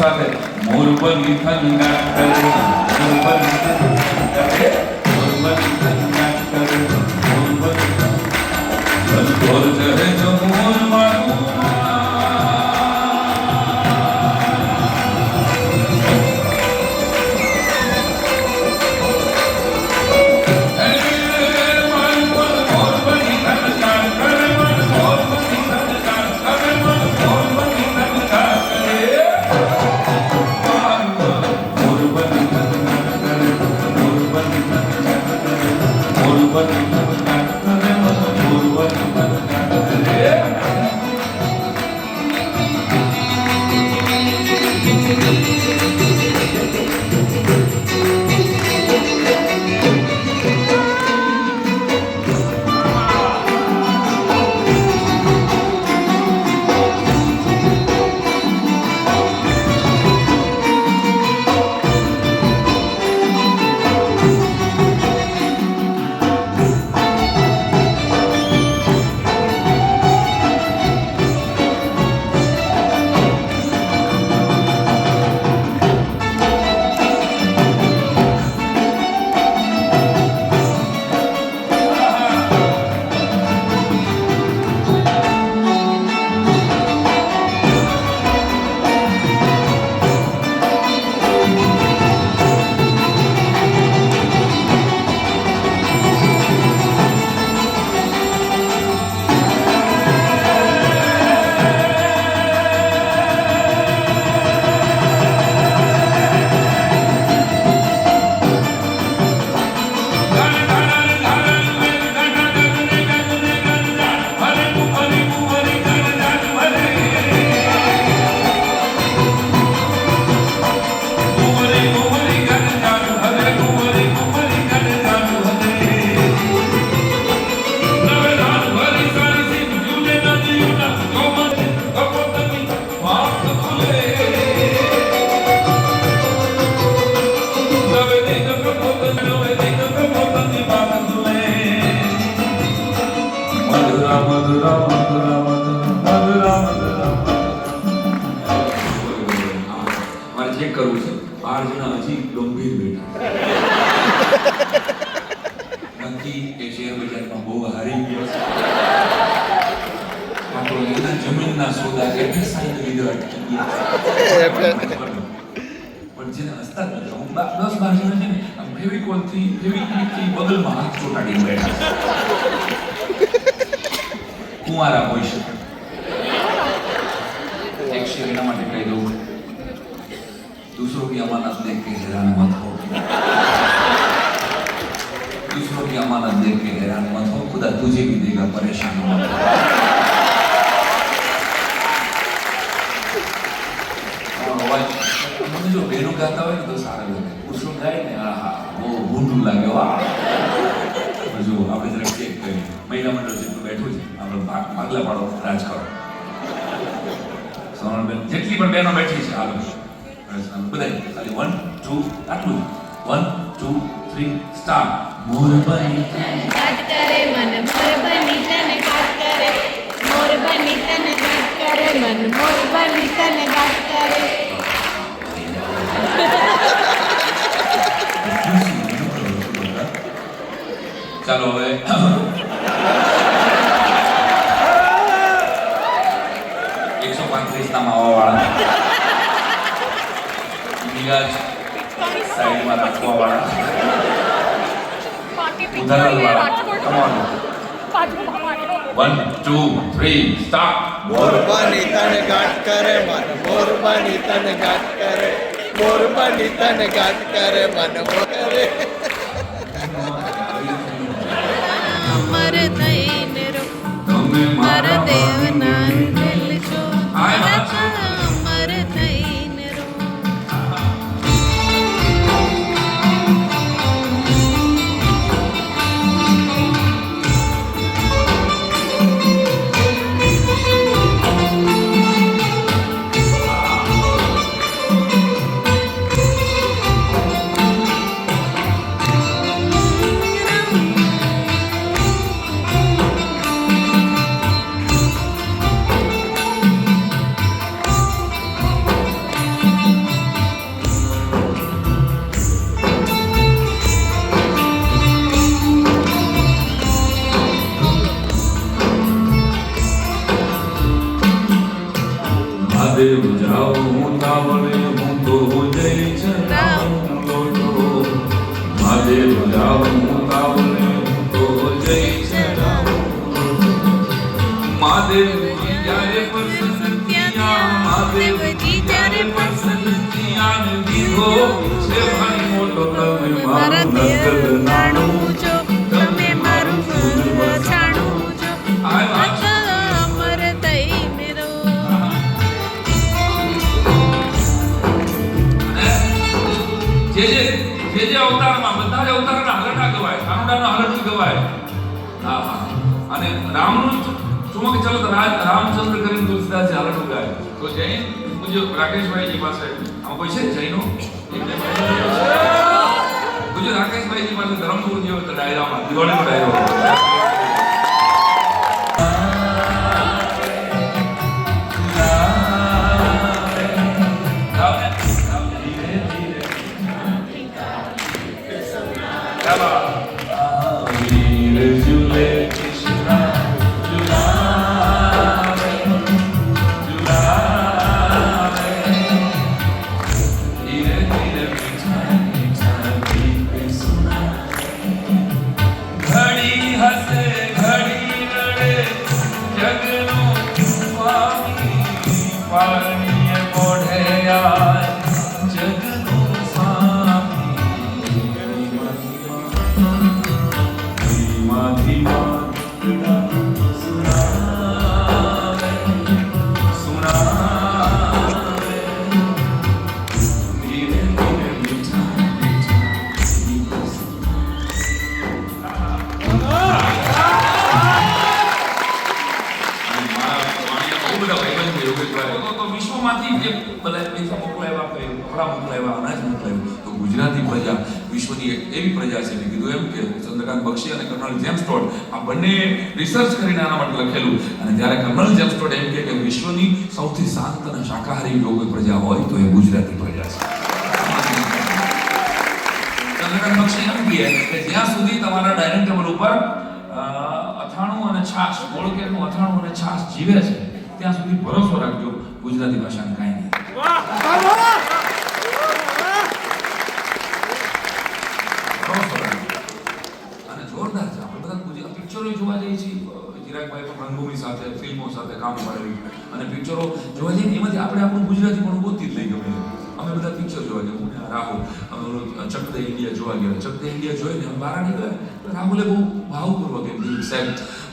સાથે મોર બની થનગાટ કરે મોર બની થનગાટ કરે મોર બની થનગાટ કરે મોર બની થનગાટ મોર કરે જો મોર મારું ચેક કરવું છે 12 જણા હજી ગંભીર બેઠા નક્કી એ શેર બજારમાં બહુ હારી ગયો છે આપણો એના જમીનના સોદા એટલે સાઈડ લીધો અટકી ગયા પણ જેને હસતા નથી હું 10-12 જણા છે ને આમ ફેવિકોલથી બગલમાં હાથ ચોટાડીને બેઠા કુંવારા હોઈ શકે એક શેર એના માટે કહી દઉં दूसरों की अमानत देख के हैरान मत हो दूसरों की अमानत देख के हैरान मत हो खुदा तुझे भी देगा परेशान मत हो મને જો બેનું ગાતા હોય ને તો સારું લાગે પુરુષો ગાય ને આહા બહુ ભૂંડું લાગે વાહ જો આપણે જરા ચેક કરીએ મહિલા મંડળ જેટલું બેઠું છે આપણે ભાગલા પાડો રાજ કરો સોનલબેન જેટલી પણ બહેનો બેઠી છે હાલો બધાય ખાલી 1 2 આટલું 1 2 3 સ્ટાર્ટ મોર બની કાટ કરે મન મોર બની તને કાટ કરે 35 ના માવાવાળા, નીરજ સાઈડમાં રાખવાવાળા, ઉધારવાળા. Come on. 1, 2, 3, start. મોરબાની તને ગાંઠ કરે મન મોરબાની તને ગાંઠ કરે મોરબાની તને ગાંઠ કરે મન કરે અમર થઈને રો તમે મારા મારા દેવના દિલ છો હાય વાત છે. અમર થઈને રો મહાદેવ જાઓ હું તાવડે હું તો જય છે રામ લોટો. મહાદેવ જાઓ હું તાવડે હું તો જય છે રામ લોટો. મહાદેવજી જ્યારે પ્રસન્ન થયા, મહાદેવજી જ્યારે પ્રસન્ન થયા ને દીધો છે ભાઈ મોટો તમે મારા મારું નગર નાણું. દેવનાનું જો તમે મારું છાણું જો આ વાત અમર થઈને રો જે અવતારમાં બધા જ અવતારના હલડા ગવાય, કાનુડાના હલડું ગવાય. હા હા. અને રામનું ચુમક ચલત રામચંદ્ર કરીને તુલસીદાસ હલડું ગાય. તો જૈન પૂજ્ય રાકેશભાઈજી પાસે આમાં કોઈ છે જૈનો? પૂજ્ય રાકેશભાઈજી પાસે ધરમપુર જેવો તો ડાયરામાં દિવાળીનો ડાયરો. ઘડી હસે ઘડી રડે જગનો સ્વામી, પારણીએ મોઢે આય જગનો સ્વામી. ધીમા ધીમા સુનાવે સુનાવે, ધીરે ધીરે મીઠા વિશ્વમાંથી જે બધા પૈસા મોકલાવ્યા, કપડા મોકલાવ્યા, અનાજ મોકલાવ્યું, તો ગુજરાતી પ્રજા વિશ્વની એવી પ્રજા છે. મેં કીધું એમ કે ચંદ્રકાંત બક્ષી અને કર્નલ જેમ્સ ટોડ આ બંને રિસર્ચ કરીને આના માટે લખેલું. અને ત્યારે કર્નલ જેમ્સ ટોડ એમ કે વિશ્વની સૌથી શાંત અને શાકાહારી જો કોઈ પ્રજા હોય તો એ ગુજરાતી પ્રજા છે. ચંદ્રકાંત બક્ષી એમ કહે કે જ્યાં સુધી તમારા ડાઇનિંગ ટેબલ ઉપર અથાણું અને છાશ, ગોળ કેરનું અથાણું અને છાશ જીવે છે ત્યાં સુધી ભરોસો રાખજો, ગુજરાતી ભાષાને કાંઈ નહીં. ભરોસો રાખજો. અને જોરદાર છે. આપણે બધા ગુજરાતી પિક્ચરો જોવા જઈએ છીએ. ચિરાગભાઈ પણ રંગભૂમિ સાથે ફિલ્મો સાથે કામ કરેલું અને પિક્ચરો જોવા જઈએ એમાંથી આપણે આપણું ગુજરાતી પણ ગોતી જ લઈ ગમે. અમે બધા પિક્ચર જોવા ગયા, હું ને રાહુલ, અમે ચક દે ઇન્ડિયા જોવા ગયા. ચક દે ઇન્ડિયા જોઈને અમે બહાર નીકળ્યા તો રાહુલે બહુ ભાવપૂર્વક એમ કીધું, સાહેબ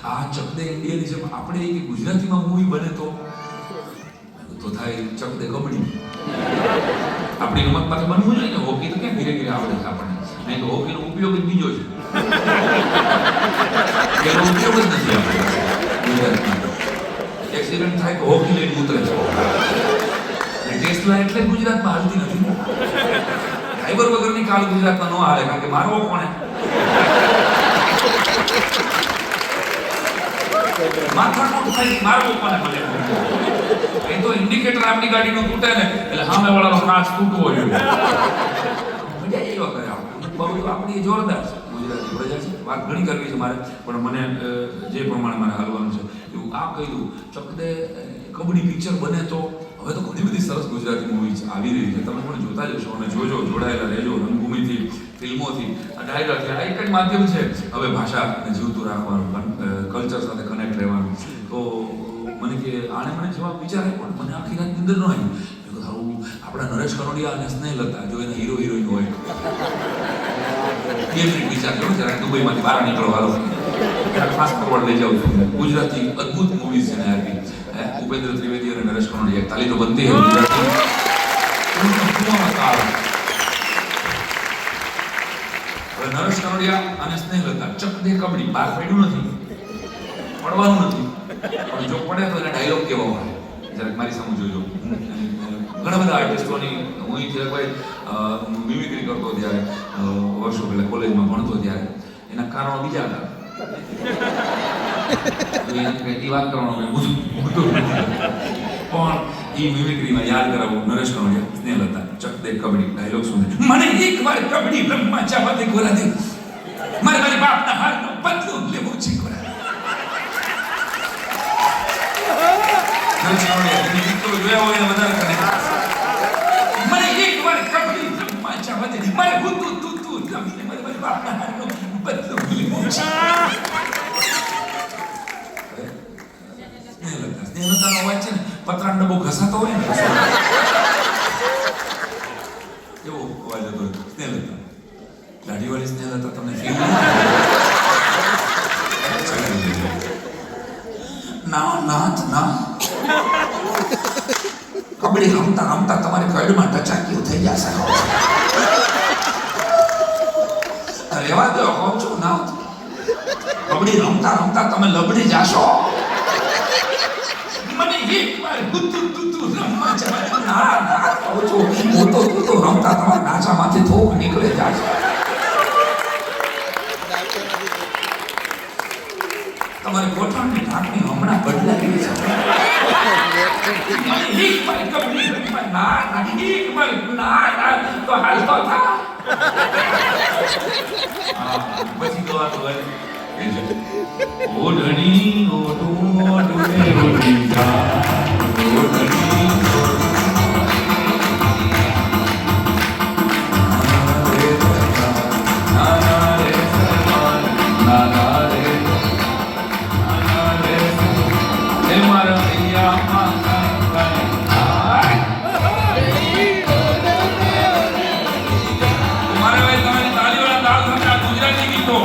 આ ચક દે ઇન્ડિયાની જેમ આપણે એક ગુજરાતીમાં મૂવી બને તો થાય ચક દે કબડ્ડી. આપણી રમત પાસે બનવું જોઈએ ને. હોકી તો ક્યાં ધીરે ધીરે આવડે છે આપણને, નહીં તો હોકીનો ઉપયોગ જ બીજો છે, એનો ઉપયોગ જ નથી આપણે ગુજરાતમાં. એક્સિડન્ટ થાય તો હોકી લઈને ઉતરે છે. ટેસ્લા એટલે ગુજરાતમાં હાલતી નથી. ડ્રાઈવર વગરની કાર ગુજરાતમાં ન હાલે, કારણ કે મારવો કોણે? માથાકૂટ થાય, મારવો કોને મળે? એ તો ઇન્ડિકેટર આપણી ગાડીનું તૂટે ને એટલે સામેવાળાનો કાચ તૂટવો જોઈએ. મજા એવા કરે બહુ. આપણી જોરદાર છે ગુજરાતી પ્રજા છે. વાત ઘણી કરવી છે મારે, પણ મને જે પ્રમાણે મારે હાલવાનું છે એવું આ કહી દઉં. ચક દે કબડ્ડી પિક્ચર બને તો હવે તો ઘણી બધી સરસ ગુજરાતી મૂવી આવી રહી છે, તમે પણ જોતા જશો અને જોજો, જોડાયેલા રહેજો રંગભૂમિથી, ફિલ્મોથી, ડાયલોગથી. આ એક જ માધ્યમ છે હવે ભાષાને જીવતું રાખવાનું, કલ્ચર સાથે કનેક્ટ રહેવાનું. તો મને કે આને મને જવાબ વિચારે પણ મને આખી રાત નિંદર ન આવી. સારું આપણા નરેશ કનોડિયા અને સ્નેહલતા જો એના હીરો હિરોઈન હોય 2 મિનિટ વિચાર કરો, જરા દુબઈમાંથી બહાર નીકળો, હાલો ફાસ્ટ ફોરવર્ડ લઈ જાઉં છું. ગુજરાતી અદ્ભુત મૂવીઝ છે ને યાર. ઉપેન્દ્ર ત્રિવેદી અને નરેશ કનોડિયા તાલી તો બનતી है ગુજરાતી. હવે નરેશ કનોડિયા અને સ્નેહલતા ચક દે કબડ્ડી બહાર પડ્યું નથી, પડવાનું નથી, પણ જો પડે તો એના ડાયલોગ કેવા હોય જરાક મારી સામે જોજો. ઘણા બધા આર્ટિસ્ટોની હું ભાઈ મિમિક્રી કરતો ત્યારે વર્ષો પહેલા કોલેજમાં ભણતો ત્યારે એના કારણો બીજા હતા. કઈ વાત કરવાનો પણ એ મિમિક્રીમાં યાદ કરાવું નરેશ કનોડિયા સ્નેહલતા ચક દે કબડ્ડી ડાયલોગ સુને. મને એકવાર કબડ્ડી રમવા જવા દે ગોરા દે, મારે મારી બાપના હાથનો બદલો લેવો છે ગોરા. નરેશ કનોડિયા તમે મિત્રો જોયા હોય એને વધારે કરે. મને એકવાર કબડ્ડી રમવા જવા દે, મારે હું તું રમીને મારી બાપના હાથનો બદલો લેવો છે. સ્નેહલતાનો અવાજ છે ને પતરાનો ડબ્બો ઘસાતો હોય ને એવો અવાજ હતો સ્નેહલતા. દાઢીવાળી સ્નેહલતા તમને ફીલ ના નાથ ના કબડ્ડી રમતા રમતા તમારે કડમાં ટચાક્યું થઈ જશે. રેવા દો કહું છું ના, કબડ્ડી રમતા રમતા તમે લબડી જાશો. મને એકવાર તું રમવા જવા ના ના કહું છું, હું તો તું રમતા તમારા નાચામાંથી થોક નીકળે જાય. તમારી ગોઠણની ઢાંકણી હમણાં બદલાવી છે. મને એકવાર કબડ્ડી રમવા ના ના એકવાર ના ના તો હાલતો થા. પછી તો આ તો ઓઢણી ઓઢું ઓઢુને ઓઢી જા ઓઢણી ગુજરાતી ગીતો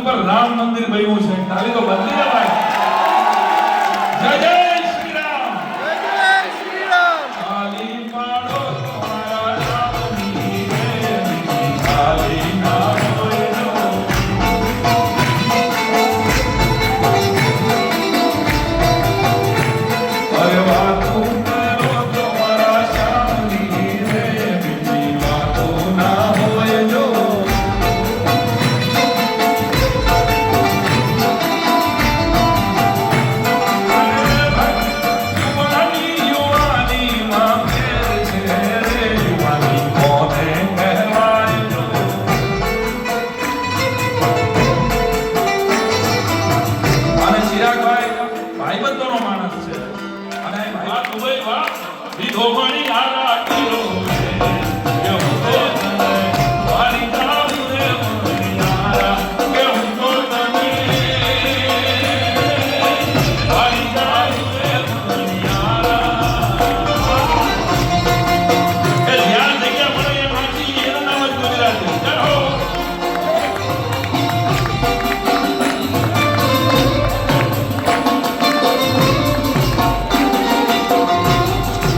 ઉપર રામ મંદિર બન્યું છે. તાલી તો બદલી દે ભાઈ. જય જય શ્રી રામ. જય જય શ્રી રામ. તાલી પાડો તમારા રામની રે, તાલી ના હોય જો. અરે વાતો કરો તમારા શ્યામની રે, બીજી વાતો ના હોય જો.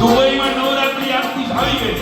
દુબઈમાં નવરાત્રી આખી આવી ગઈ.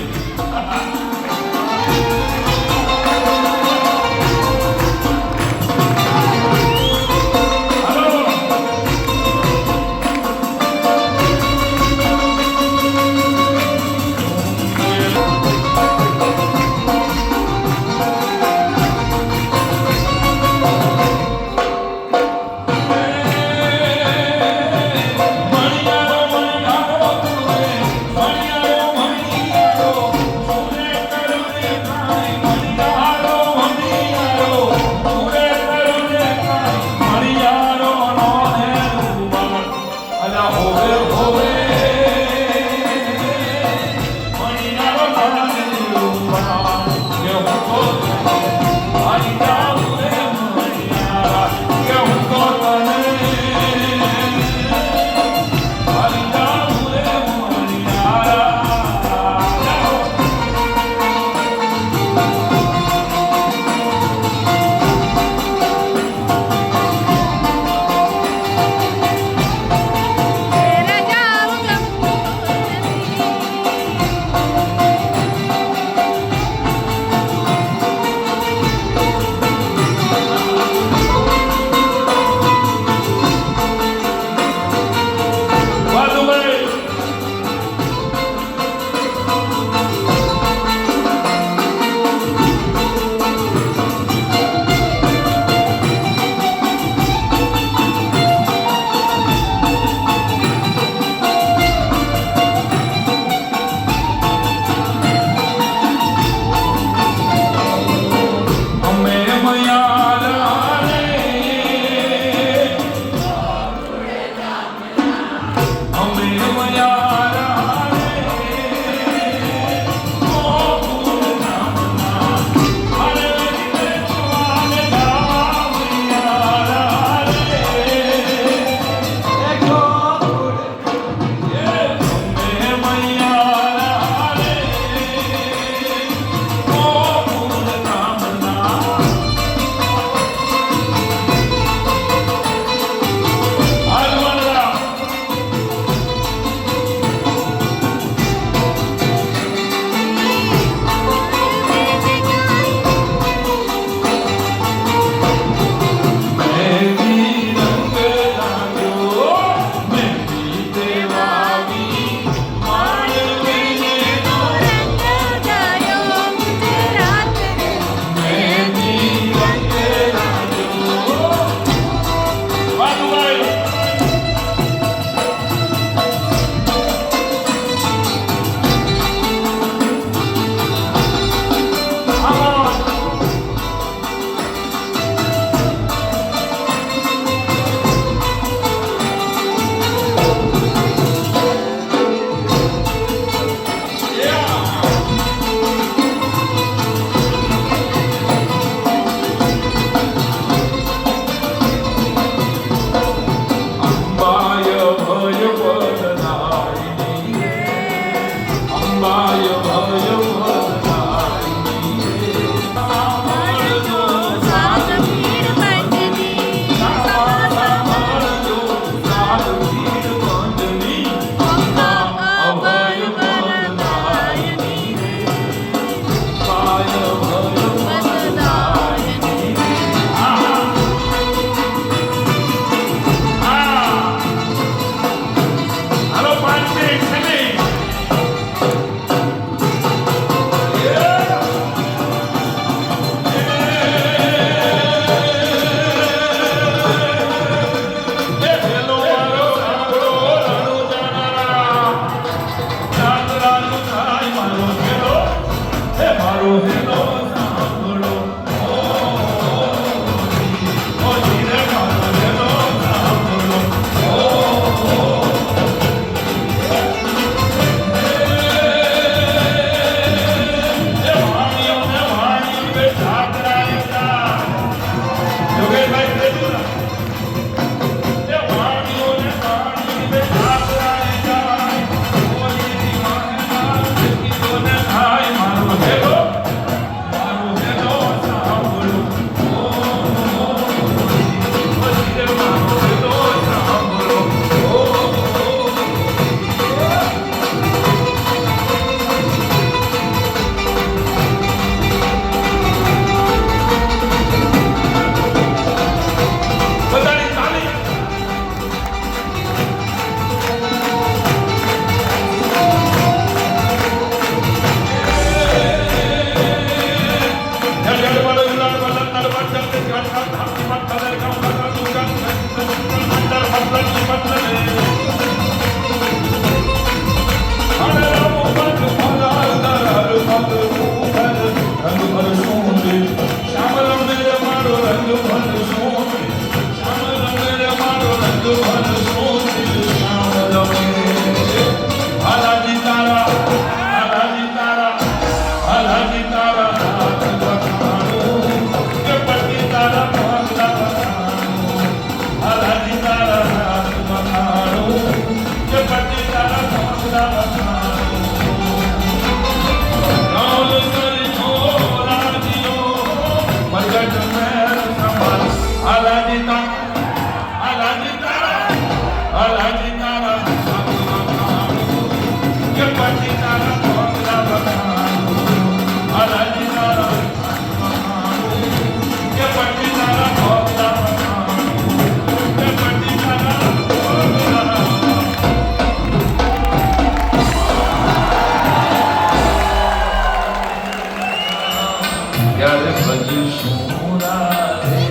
ત્યારે ભજશું રાધે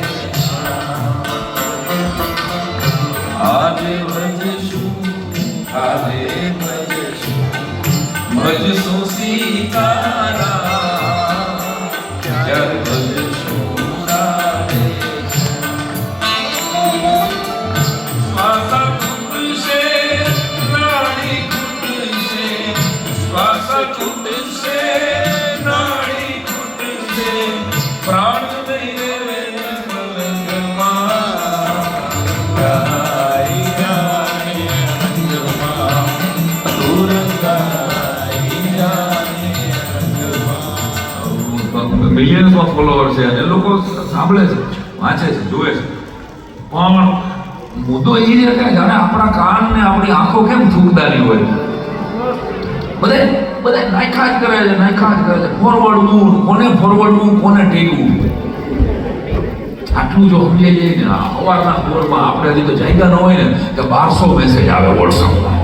આજે ભજશું આજે ભજશું સીતારામ ત્યારે ભજશું રાધે શ્વાસ ખૂટશે નાડી ખૂટશે શ્વાસ ખૂટશે નાડી ખૂટશે પ્રાણ દઈને મિલિયન્સ ઓફ ફોલોવર છે અને લોકો સાંભળે છે, વાંચે છે, જુએ છે, પણ મુદ્દો એ છે કે જાણે આપણા કાન ને આપણી આંખો કેમ થૂકદાની હોય, બધા નાયખા જ કરે છે, ફોરવર્ડ મૂવ, કોને ટેકવું. આટલું જો સમજી જઈએ ને સવારના પોરમાં આપણે હજી તો જાગ્યા ન હોય ને કે 1200 મેસેજ આવે વોટ્સઅપમાં.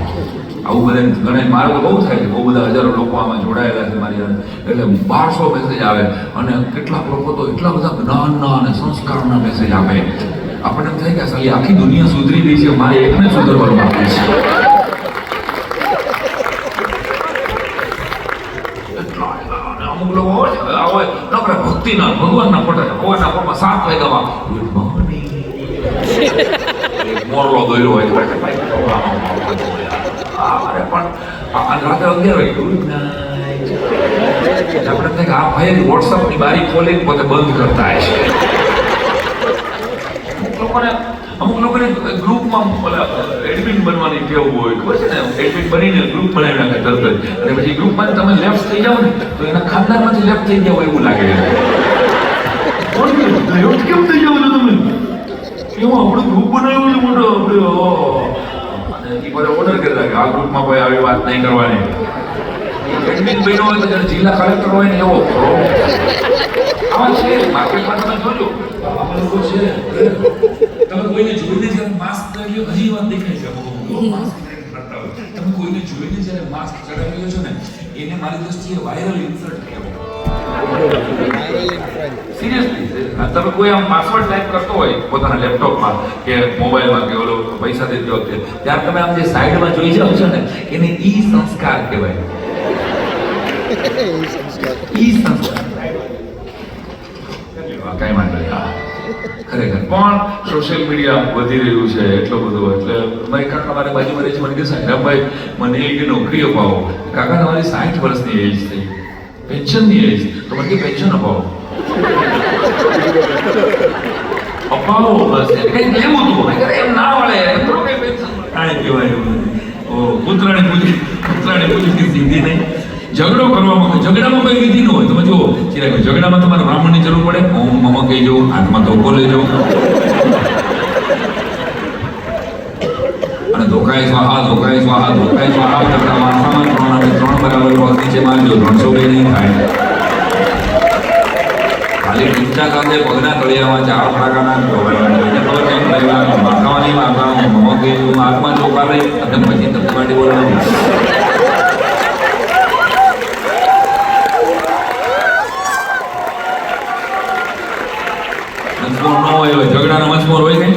આવું બધા ઘણા મારે તો બહુ થાય છે, બહુ બધા હજારો લોકો આમાં જોડાયેલા છે મારી સાથે, એટલે 1200 મેસેજ આવે અને કેટલાક લોકો તો એટલા બધા જ્ઞાનના અને સંસ્કારના મેસેજ આપે. આપણને એમ થાય કે સાલી આખી દુનિયા સુધરી ગઈ છે, મારે એકને સુધરવાનું બાકી છે. અમુક લોકો હોય નકરા ભક્તિના ભગવાનના ફોટા સવારના પોરમાં 7 વાગ્યામાં ગુડ મોર્નિંગ મોરલો દોર્યો હોય અરે પણ રાત્રે 11 વાગે ગુડ નાઈટ. આપણે થાય કે આ ભાઈ વોટ્સઅપની બારી ખોલીને પોતે બંધ કરતા છે. અમુક લોકોને ગ્રુપમાં એડમિન બનવાની ટેવ હોય, ખબર છે ને, એડમિન બનીને ગ્રુપ બનાવી નાખે તરત જ, અને પછી ગ્રુપમાં તમે લેફ્ટ થઈ જાઓ ને તો એના ખાનદાનમાંથી લેફ્ટ થઈ જાવ એવું લાગે. લેફ્ટ કેમ થઈ જાવ છો તમે? એવું આપણું ગ્રુપ બનાવ્યું છે મોટો આપણે, અને એ બધા ઓર્ડર કરી રાખે આ ગ્રુપમાં કોઈ આવી વાત નહીં કરવાની. એડમિન બન્યો હોય તો જ્યારે જિલ્લા કલેક્ટર હોય ને એવો આવા છે માર્કેટમાં તમે જોજો આવા લોકો છે. તમે કોઈને જોઈને જ્યારે માસ્ક પહેર્યો હજી વાત દેખાય છે, માસ્ક કરતા હોય તમે કોઈને જોઈને જ્યારે માસ્ક ચડાવ્યો છો ને એને મારી દ્રષ્ટિએ વાયરલ ઇન્સલ્ટ કહેવાય. સિરિયસલી તમે કોઈ આમ પાસવર્ડ ટાઈપ કરતો હોય પોતાના લેપટોપમાં કે મોબાઈલમાં કે ઓલો પૈસા દેતી વખતે, ત્યારે તમે આમ જે સાઈડમાં જોઈ જાઓ છો ને એને ઈ સંસ્કાર કહેવાય. ઈ સંસ્કાર કઈ વાંધો નહીં. ખરેખર પણ સોશિયલ મીડિયા વધી રહ્યું છે એટલો બધો, એટલે મારી કાકા મારી બાજુમાં રહે છે, મને કહે સાહેબભાઈ મને એક નોકરી અપાવો. કાકા તમારી 60 વર્ષની એજ થઈ, પેન્શનની એજ, તો મને કે પેન્શન અપાવો બસ કંઈક લેવું હતું. એમ ના વળે કઈ પેન્શન કાંઈ કહેવાય એવું નથી. પુત્રાણી પૂછી સીધી નહીં. ઝઘડો કરવામાં, ઝઘડામાં કોઈ વિધિ ન હોય. તમે જુઓ ચિરાગ, ઝઘડામાં તમારે બ્રાહ્મણની જરૂર પડે, ઓમ મમ કહી જવું, હાથમાં ધોકો લઈ જવું, અને ધોકાય સ્વાહા ઝઘડામાં સામાન 3 બરાબર પગ નીચે મારજો, 302 નહીં થાય. ખાલી ઊંચા કાંધે પગના તળિયામાં 4 ફટાકા નાખજો, મારવાની મમ કહી જવું, હાથમાં ચોખા લઈ અને પછી તમે માટે બોલવાનું. મચમોર ન હોય, ઝઘડાનો મચમોર હોય કઈ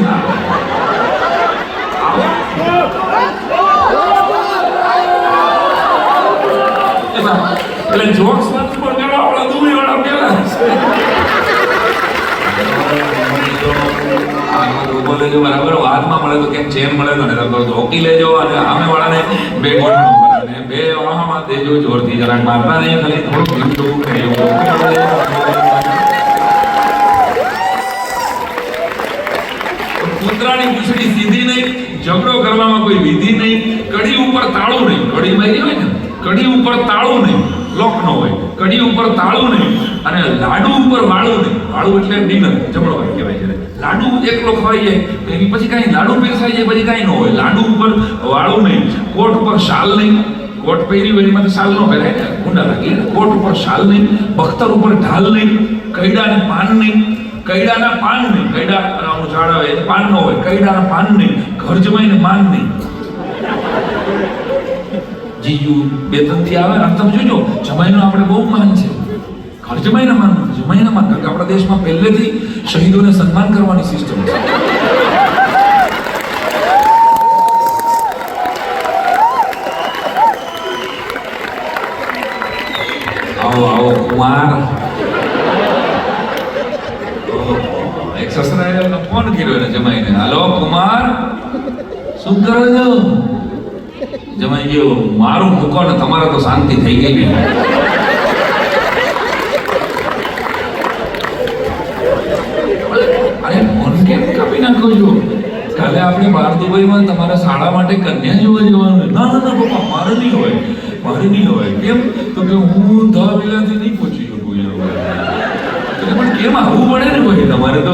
એટલે જોક્સ મચમોર કરવા વાળા દુબઈ વાળા કેવા બરાબર. હાથમાં મળે તો કેમ ચેન મળે તો ધોકી લેજો, અને સામે વાળાને 2 ગોઠણો અને 2 વાહામાં દેજો જોરથી, જરાક મારતા નહીં, ખાલી થોડું કૂતરાની પૂંછડી સીધી નહીં, ઝઘડો કરવામાં કોઈ વિધિ નહીં, કડી ઉપર તાળું નહીં. કડી મારી હોય ને, કડી ઉપર તાળું નહીં, લોક ન હોય, કડી ઉપર તાળું નહીં, અને લાડુ ઉપર વાળું નહીં. વાળું એટલે ડિનર, જમણવાર કહેવાય છે. લાડુ એકલો ખવાઈ જાય એની પછી કાંઈ લાડુ પીરસાઈ જાય પછી કાંઈ ન હોય. લાડુ ઉપર વાળું નહીં, કોટ ઉપર શાલ નહીં, કોટ પહેરી હોય એમાં તો શાલ ન પહેરાય ને, ઊંડા લાગે. કોટ ઉપર શાલ નહીં, બખ્તર ઉપર ઢાલ નહીં, કૈડાને પાન નહીં, કૈડાના પાન નહીં, કૈડા ઝાડ આવે એ પાન ન હોય, કૈડાના પાન નહીં, ઘર જમાઈને માન નહીં. જીજુ બે ત્રણથી આવે ને તમે જોજો જમાઈનું આપણે બહુ માન છે. ઘર જમાઈના માન, જમાઈના માન, કારણ કે આપણા દેશમાં પહેલેથી શહીદોને સન્માન કરવાની સિસ્ટમ છે. આવો આવો કુમાર. એક સસરાએ ફોન કર્યો એને જમાઈને, હાલો કુમાર શું કરો છો? જમાઈ ગયો, મારું મૂકો ને તમારે તો શાંતિ થઈ ગઈ ને. અરે ફોન કેમ કાપી નાખો છો? કાલે આપણે બહાર દુબઈમાં તમારા શાળા માટે કન્યા જોવા જવાનું. ના ના ના પપ્પા, મારે નહીં હોય, મારે નહીં હોય. કેમ? તો કે હું ધાવેલાથી નહીં પહોંચી શકું. પણ કેમ આવવું પડે ને ભાઈ? તમારે તો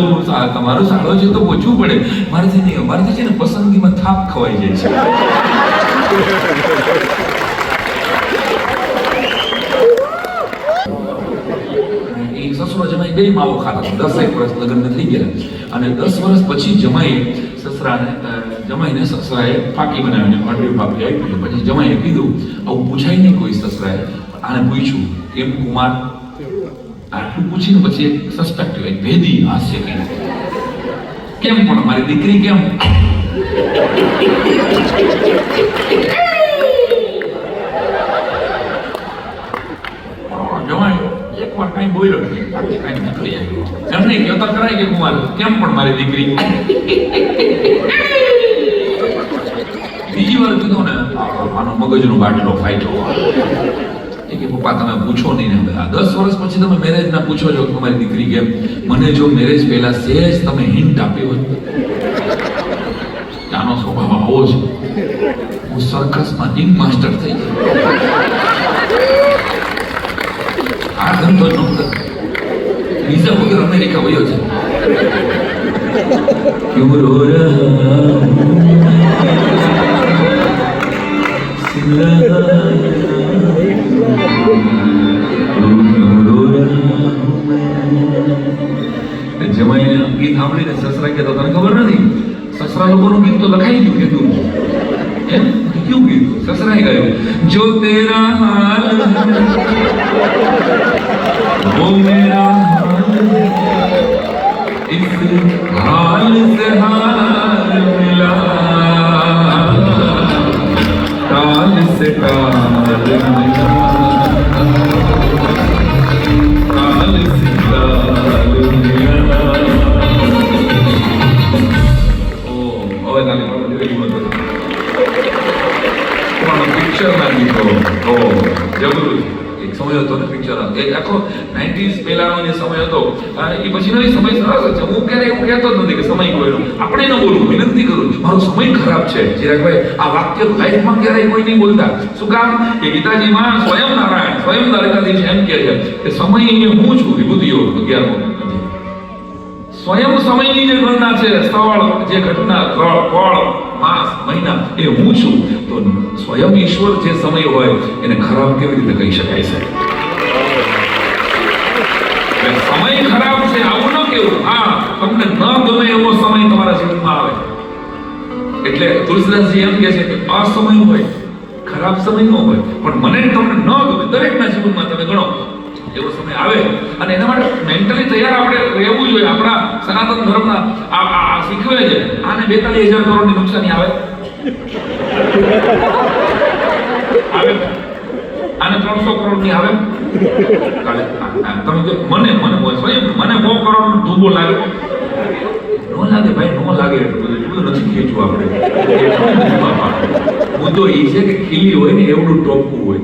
તમારો શાળો છે તો પહોંચવું પડે. મારાથી નહીં, અમારાથી છે ને પસંદગીમાં થાપ ખવાઈ જાય છે. સસરો જમાઈ બે માવો ખાતા, 10 વર્ષ લગ્ન થઈ ગયા અને 10 વર્ષ પછી જમાઈને સસરાએ ફાકી બનાવીને અડવી ફાકી આપી. પછી જમાઈએ કીધું, આવું પૂછાય નહીં કોઈ સસરાએ. આને પૂછ્યું, કેમ કુમાર? આટલું પૂછીને પછી એક સસ્પેક્ટિવ, એક ભેદી હાસ્ય કર્યું, કેમ પણ મારી દીકરી કેમ? જમાઈ એકવાર કઈ બોલ્યો નહીં, બાકી કઈ નીકળી આવ્યું. એમ નહીં કહેતા કરાય કે કુમાર કેમ પણ મારી દીકરી? બીજી વાર કીધું ને, આનો મગજનો બાટલો ફાટ્યો. કે પપ્પા તમે પૂછો નહીં ને, 10 વર્ષ પછી તમે મેરેજ ના પૂછો છો તમારી દીકરી કેમ? મને જો મેરેજ પહેલા સહેજ તમે હિન્ટ આપી હોત, આનો સ્વભાવ આવો છે, હું સર્કસમાં રિંગ માસ્ટર થઈ જાય. આ ધંધો ન કર, વિઝા વગર અમેરિકા વયો છે. ક્યું રો જમાઈને ગીત સાંભળીને સસરા કહેતો, તને ખબર નથી? સસરા લોકોનું ગીત તો લખાઈ ગયું, કીધું એમ ક્યું ગીત? સસરાએ ગાયું, જો તેરા હાલ वो मेरा इस हाल से हाल मिला, काल से काल मिला, काल से काल मिला. ओ હવે કાલે આપણે જોઈ મત કોણ પિક્ચર ના ગીતો. ઓ જબરું સમય હતો ને પિક્ચર, એક આખો 90s પહેલાનો જે સમય હતો એ પછીનો એ સમય સરસ છે. હું ક્યારે એવું કહેતો જ નથી કે સમય કોઈનો, આપણે ન બોલવું, વિનંતી કરું મારો સમય ખરાબ છે. ચિરાગભાઈ આ વાક્ય લાઈફમાં ક્યારેય કોઈ નહીં બોલતા. શું કામ? કે ગીતાજીમાં સ્વયં નારાયણ, સ્વયં દ્વારકાધીશ એમ કહે છે કે સમય એ હું છું. વિભૂતિઓ 11મો સ્વયં સમયની જે ગણના છે, સ્થળ, જે ઘટના, ફળ, માસ, મહિના એ હું છું. તો સ્વયં ઈશ્વર જે સમય હોય એને ખરાબ કેવી રીતે કહી શકાય છે? સમય ખરાબ છે આવું ન કેવું. હા, તમને ન ગમે એવો સમય તમારા જીવનમાં આવે એટલે તુલસીદાસજી એમ કહે છે કે અસમય હોય, ખરાબ સમય ન હોય, પણ મને તમને ન ગમે દરેકના જીવનમાં તમે ગણો એવો સમય આવે. અને એના માટે મેન્ટલી તૈયાર આપણે રહેવું જોઈએ. આપણા સનાતન ધર્મના આ શીખવે છે. આને 42,000 કરોડની નુકસાની આવે, આને 300 કરોડની આવે. તમે મને સ્વયં મને 100 કરોડ ધૂબો લાગે ન લાગે? ભાઈ ન લાગે એટલું બધું નથી ખેંચવું આપણે. મુદ્દો એ છે કે ખીલી હોય ને એવડું ટોપવું હોય.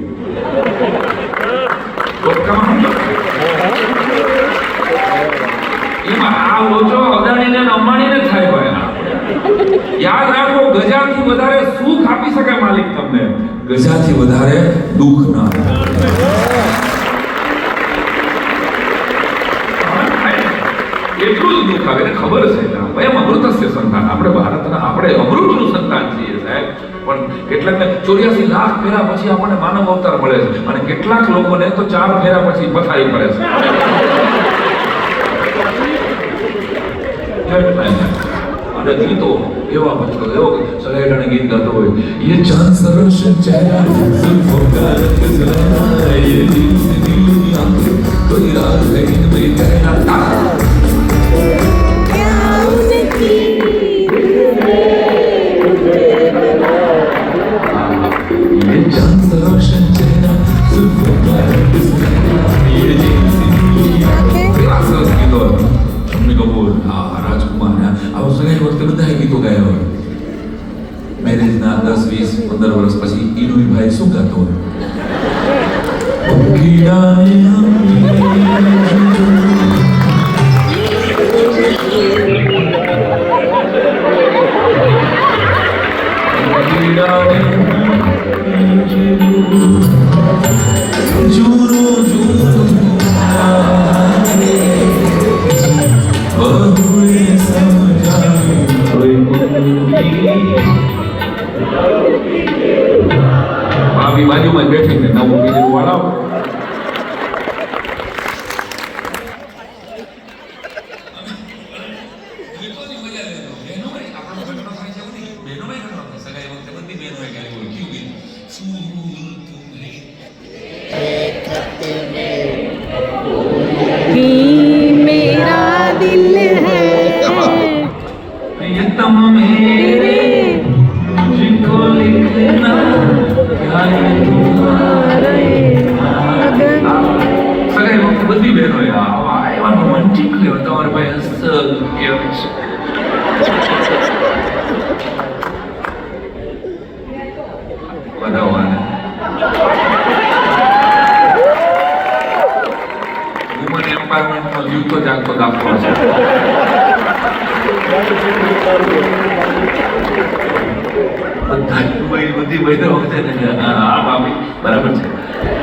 એમાં આ ઓછો અદાણીને અંબાણીને થાય ભાઈ. યાદ રાખો, ગજાથી વધારે સુખ આપી શકે માલિક તમને, ગજાથી વધારે દુઃખ ના આપે. એટલું જ દુઃખ આવે એને ખબર છે કે વયમ અમૃતસ્ય સંતાન, આપણે ભારતના આપણે અમૃતનું સંતાન છીએ સાહેબ. પણ કેટલાકને 84 લાખ ફેરા પછી આપણને માનવ અવતાર મળે છે અને કેટલાક લોકોને તો 4 ફેરા પછી પથારી પડે છે. અને ગીતો એવા ભક્તો એવો સગાઈડાને ગીત ગાતો હોય, ये चांद सरस चेहरा जुल्फों का रंग जरा, ये दिल से दिल की आंखें, कोई राज है इनमें कहना. ये चांद सरस चेहरा जुल्फों का रंग जरा, ये दिल से दिल की आंखें. કેવા સરસ ગીતો. શમ્મી કપૂર, રાજકુમાર, આ સગાઈ વખતે બધા ગીતો ગાયા હોય. મેરેજના 10, 20, 15 વર્ષ પછી ઈનુઈ ભાઈ શું ગાતો હોય? ભાભી બાજુમાં જ બેઠીને નવું બીજું વળાવ. मेरा दिल है ये तुम मेरे मुझको लिखना સગાઈ વખતે બધી બહેનો આવ્યા રોમેન્ટિક લેવા તમારે ભાઈ વધાવવાને વુમન એમ્પાવરમેન્ટનો જીવતો જાગતો દાખલો છે. બધી બહેનો વખતે હા ભાભી બરાબર છે.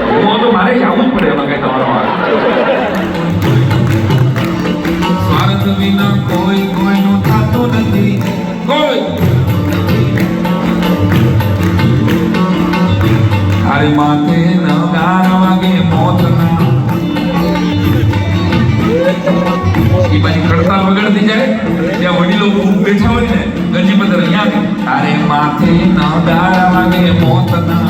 હું તો મારે જ આવવું જ પડે એમાં કઈ તમારો સ્વાર્થ વિના કોઈ કોઈનું થતું નથી. કોઈ તારી માથે ન 11 વાગે મોતના એ પછી ખડતા વગડતી જાય ત્યાં વડીલો ખૂબ બેઠા હોય ને ગંજી પત્ર અહીંયા તારે માથે ન 11 વાગે મોતના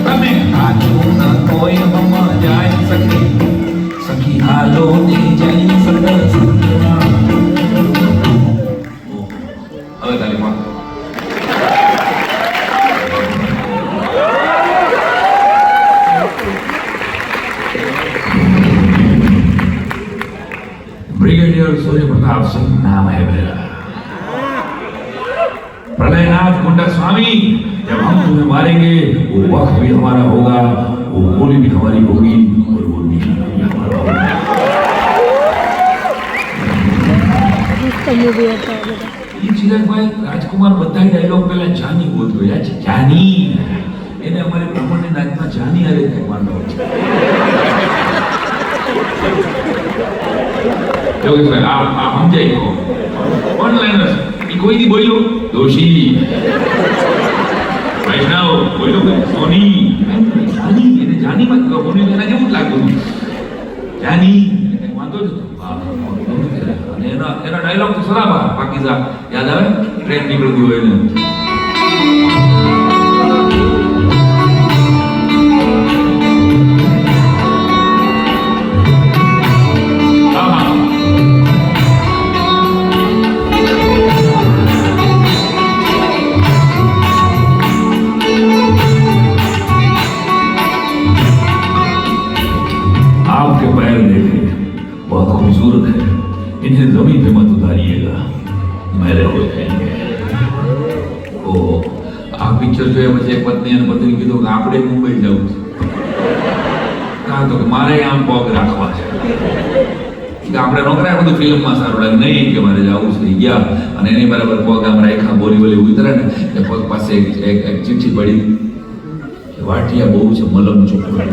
તમે આજો ન કોઈ હમ જાય સખી સખી હાલો ને જઈ સરસ. હવે તારી માં ब्रिगेडियर सूर्य प्रताप सिंह नाम है मेरा. प्रलयनाथ गुंडा स्वामी, जब हम तुम्हें मारेंगे वो वक्त भी हमारा होगा, वो गोली भी हमारी होगी और वो निशाना भी हमारा होगा. ये चिराग भाई राजकुमार બધા ડાયલોગ પહેલા જાની બોલતો યાદ છે. જાની એને અમારે બ્રાહ્મણની નાચમાં જાની આરે થાય માંડો છે. યોગેશભાઈ આ સમજાય ગયો ઓનલાઈન એ કોઈ નહીં બોલ્યો દોષી વૈષ્ણવ બોલ્યો સોની જાની એને જાનીમાં સોની એના જેવું જ લાગતું જાની વાંધો જ અને એના ડાયલોગ તો સરાબા પાકીઝા યાદ આવે ટ્રેન નીકળતી હોય ને खूबसूरत है, इन्हें जमीन पे मत उतारिएगा, मेरे हो जाएंगे. ओ આ પિક્ચર જોયા પછી એક પત્ની અને પત્ની કીધું કે આપણે મુંબઈ જવું છે. કાં તો કે મારે આમ પગ રાખવા છે કે આપણે નોકરા બધું ફિલ્મમાં સારું લાગે નહીં કે મારે જવું છે. ગયા અને એની બરાબર પગ આમ રાખ્યા બોલી બોલી ઉતરે ને એ પગ પાસે એક ચીઠી પડી વાટિયા બહુ છે મલમ ચોખ્ખું.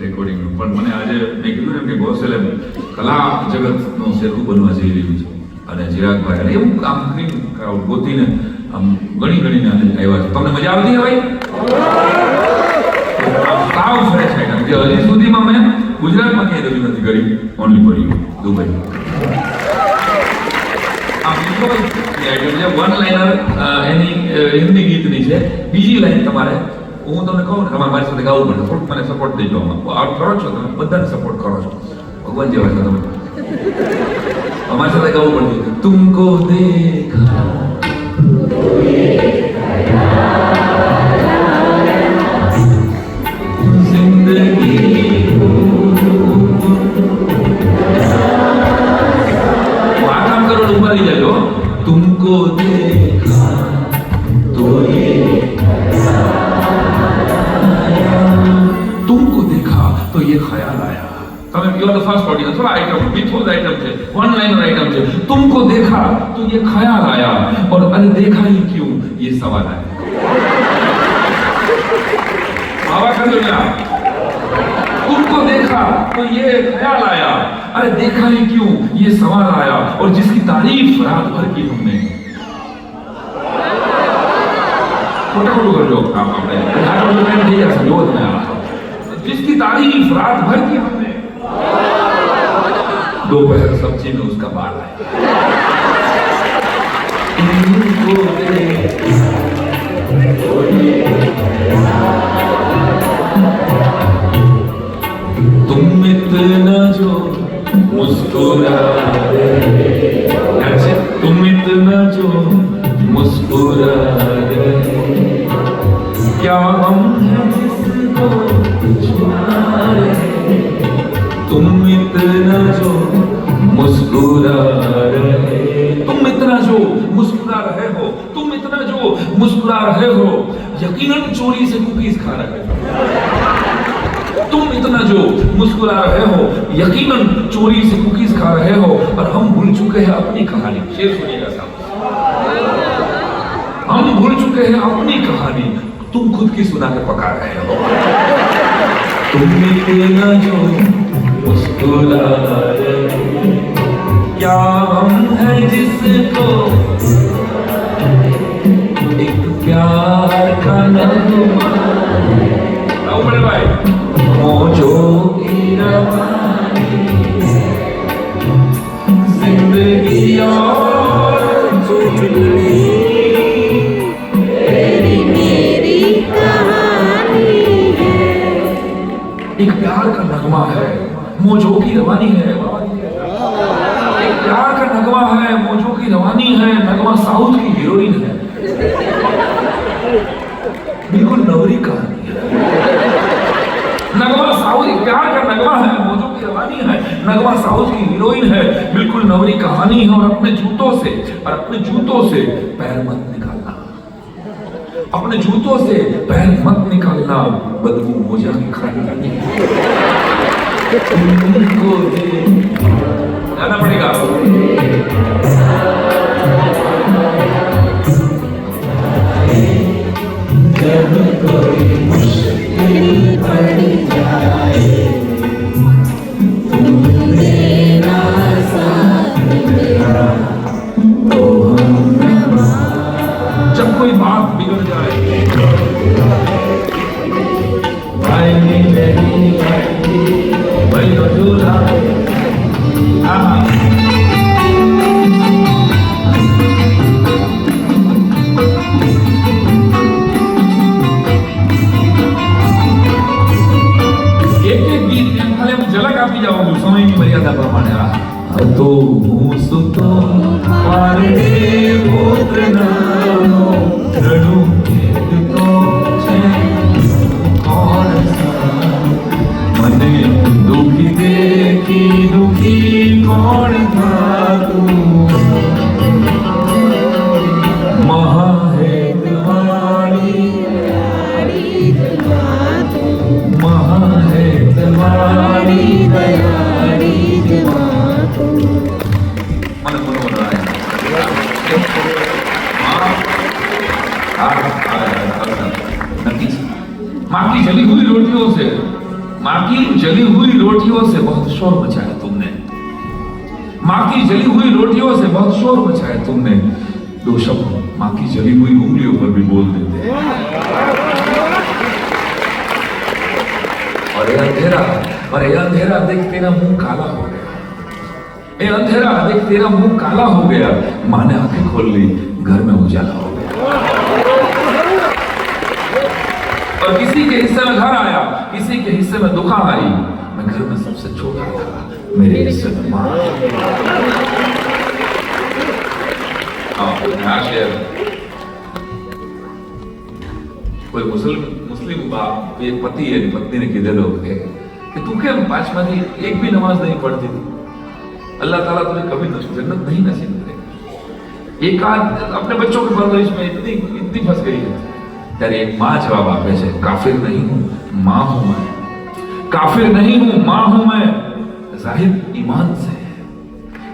રેકોર્ડિંગનું. પણ મને આજે મેં કીધું ને કે ગોસેલે કલા જગતનો સેતુ બનવા જઈ રહ્યું છે અને ચિરાગભાઈ અને એવું કામ કરીને ક્રાઉડ ગોતીને આમ ગણીને આજે આવ્યા છે. તમને મજા આવતી હોય સાવ ફ્રેશ આઈટમ જે હજી સુધીમાં મેં ગુજરાતમાં ક્યાંય રજૂ નથી કરી, ઓનલી ફોર યુ દુબઈ. આ બીજો આઈટમ છે વન લાઇનર, એની હિન્દી ગીતની છે. બીજી લાઈન તમારે હું તમને કહું ને તમારે મારી સાથે ગાવું પડે, થોડુંક મને સપોર્ટ દેજો. આમાં કરો છો તમે, બધાને સપોર્ટ કરો છો, ભગવાન જેવા છો તમે. અમારી સાથે ગાવું પડશે. તુમકો દેખા तुमको देखा तो ये तुमको देखा तो ये ख्याल आया. તમે you are the first audience. થોડા આइटम વિથોઝ આइटम છે, વન લાઇનર આइटम છે. तुमको देखा तो ये ख्याल आया और अरे देखा ही क्यों ये सवाल आया. आवाज कर लो. तुमको देखा तो ये ख्याल आया, अरे देखा ही क्यों ये सवाल आया और जिसकी तारीफ रात भर की हमने. खोटू कर लो आप अपने नहीं जा सकते हो. जिसकी तारीफ रात भर की हमने, दोपहर सब्जी में उसका बाल आया. तुम इतना जो मुस्कुरा रहे, तुम इतना जो मुस्कुरा रहे, क्या हम हैं जिसको छुपा रहे. तुम इतना जो मुस्कुरा रहे, तुम इतना जो मुस्कुरा रहे हो, तुम इतना जो मुस्कुरा रहे हो, यकीनन चोरी से कुकीज खा रहे हो. तुम इतना जो मुस्कुरा रहे हो, यकीनन चोरी से कुकीज खा रहे हो और हम भूल चुके हैं अपनी कहानी. शेर सुनिएगा साहब. हम भूल चुके हैं अपनी कहानी, तुम खुद की सुना के पका रहे हो. तुम इतना जो मुस्कुरा रहे, क्या हम हैं जिसको एक प्यार का नगमा बड़े भाई मौजों की रवानी, जिंदगी और जुगली तेरी मेरी कहानी है. एक प्यार का नगमा है, मौजों की रवानी है. एक प्यार का नगमा है, मौजों की रवानी है. नगमा साउथ की हीरोइन है, बिल्कुल नवरी कहानी है. नगमा साउथ, प्यार का नगमा है, मौजों की रवानी है. नगमा साउथ की हीरोइन है, बिल्कुल नवरी कहानी है. और अपने जूतों से पैर मत निकालना, अपने जूतों से पैर मत निकालना, बदबू मोजा की खानी. तुमको जाना पड़ेगा. जब कोई मुश्किल पड़ जाए, तुम देना साथ मेरा, तो हम जब कोई बात बिगड़ जाए, भाई नहीं भाई दूल्हा. झलक आपी जाओ समय की मर्यादा प्रमाणे. तो હું સુતો પારડે પોતરાનો રડું તો છે કોણ મને દુખી દેખી દુખી કોણ થાતું. મહાહેતવાળી મહાહેતવાળી દયાળી મને બોલો नक्की माँ की जली हुई रोटियों से माँ की जली हुई रोटियों से बहुत शोर मचाया तुमने, माँ की जली हुई रोटियों से बहुत शोर मचाया तुमने। दो शब्द माँ की जली हुई उंगलियों पर भी बोल देते हैं। और ये अंधेरा देख तेरा मुंह काला हो गया, ये अंधेरा देख तेरा मुंह काला हो गया। माँ ने आंखें खोल ली, घर में उजाला हो गया। और किसी के हिस्से में घर आया, किसी के हिस्से में दुकान आई। मैं घर में सबसे छोटा था, मेरे हिस्से में माँ। कोई मुस्लिम बाप, एक पति है, पत्नी ने कीधेलो કે તું કેમ પાંચમાંથી એક भी नमाज नहीं पढ़ती थी, अल्लाह ताला तुझे कभी जन्नत नहीं नसीब करेगा। एक आध अपने बच्चों की परवरिश में इतनी फंस गई है। ત્યારે એક माँ जवाब આપે છે, काफिर नहीं हूँ, माँ हूँ मैं, काफिर नहीं हूँ, माँ हूँ मैं, जाहिद ईमान से।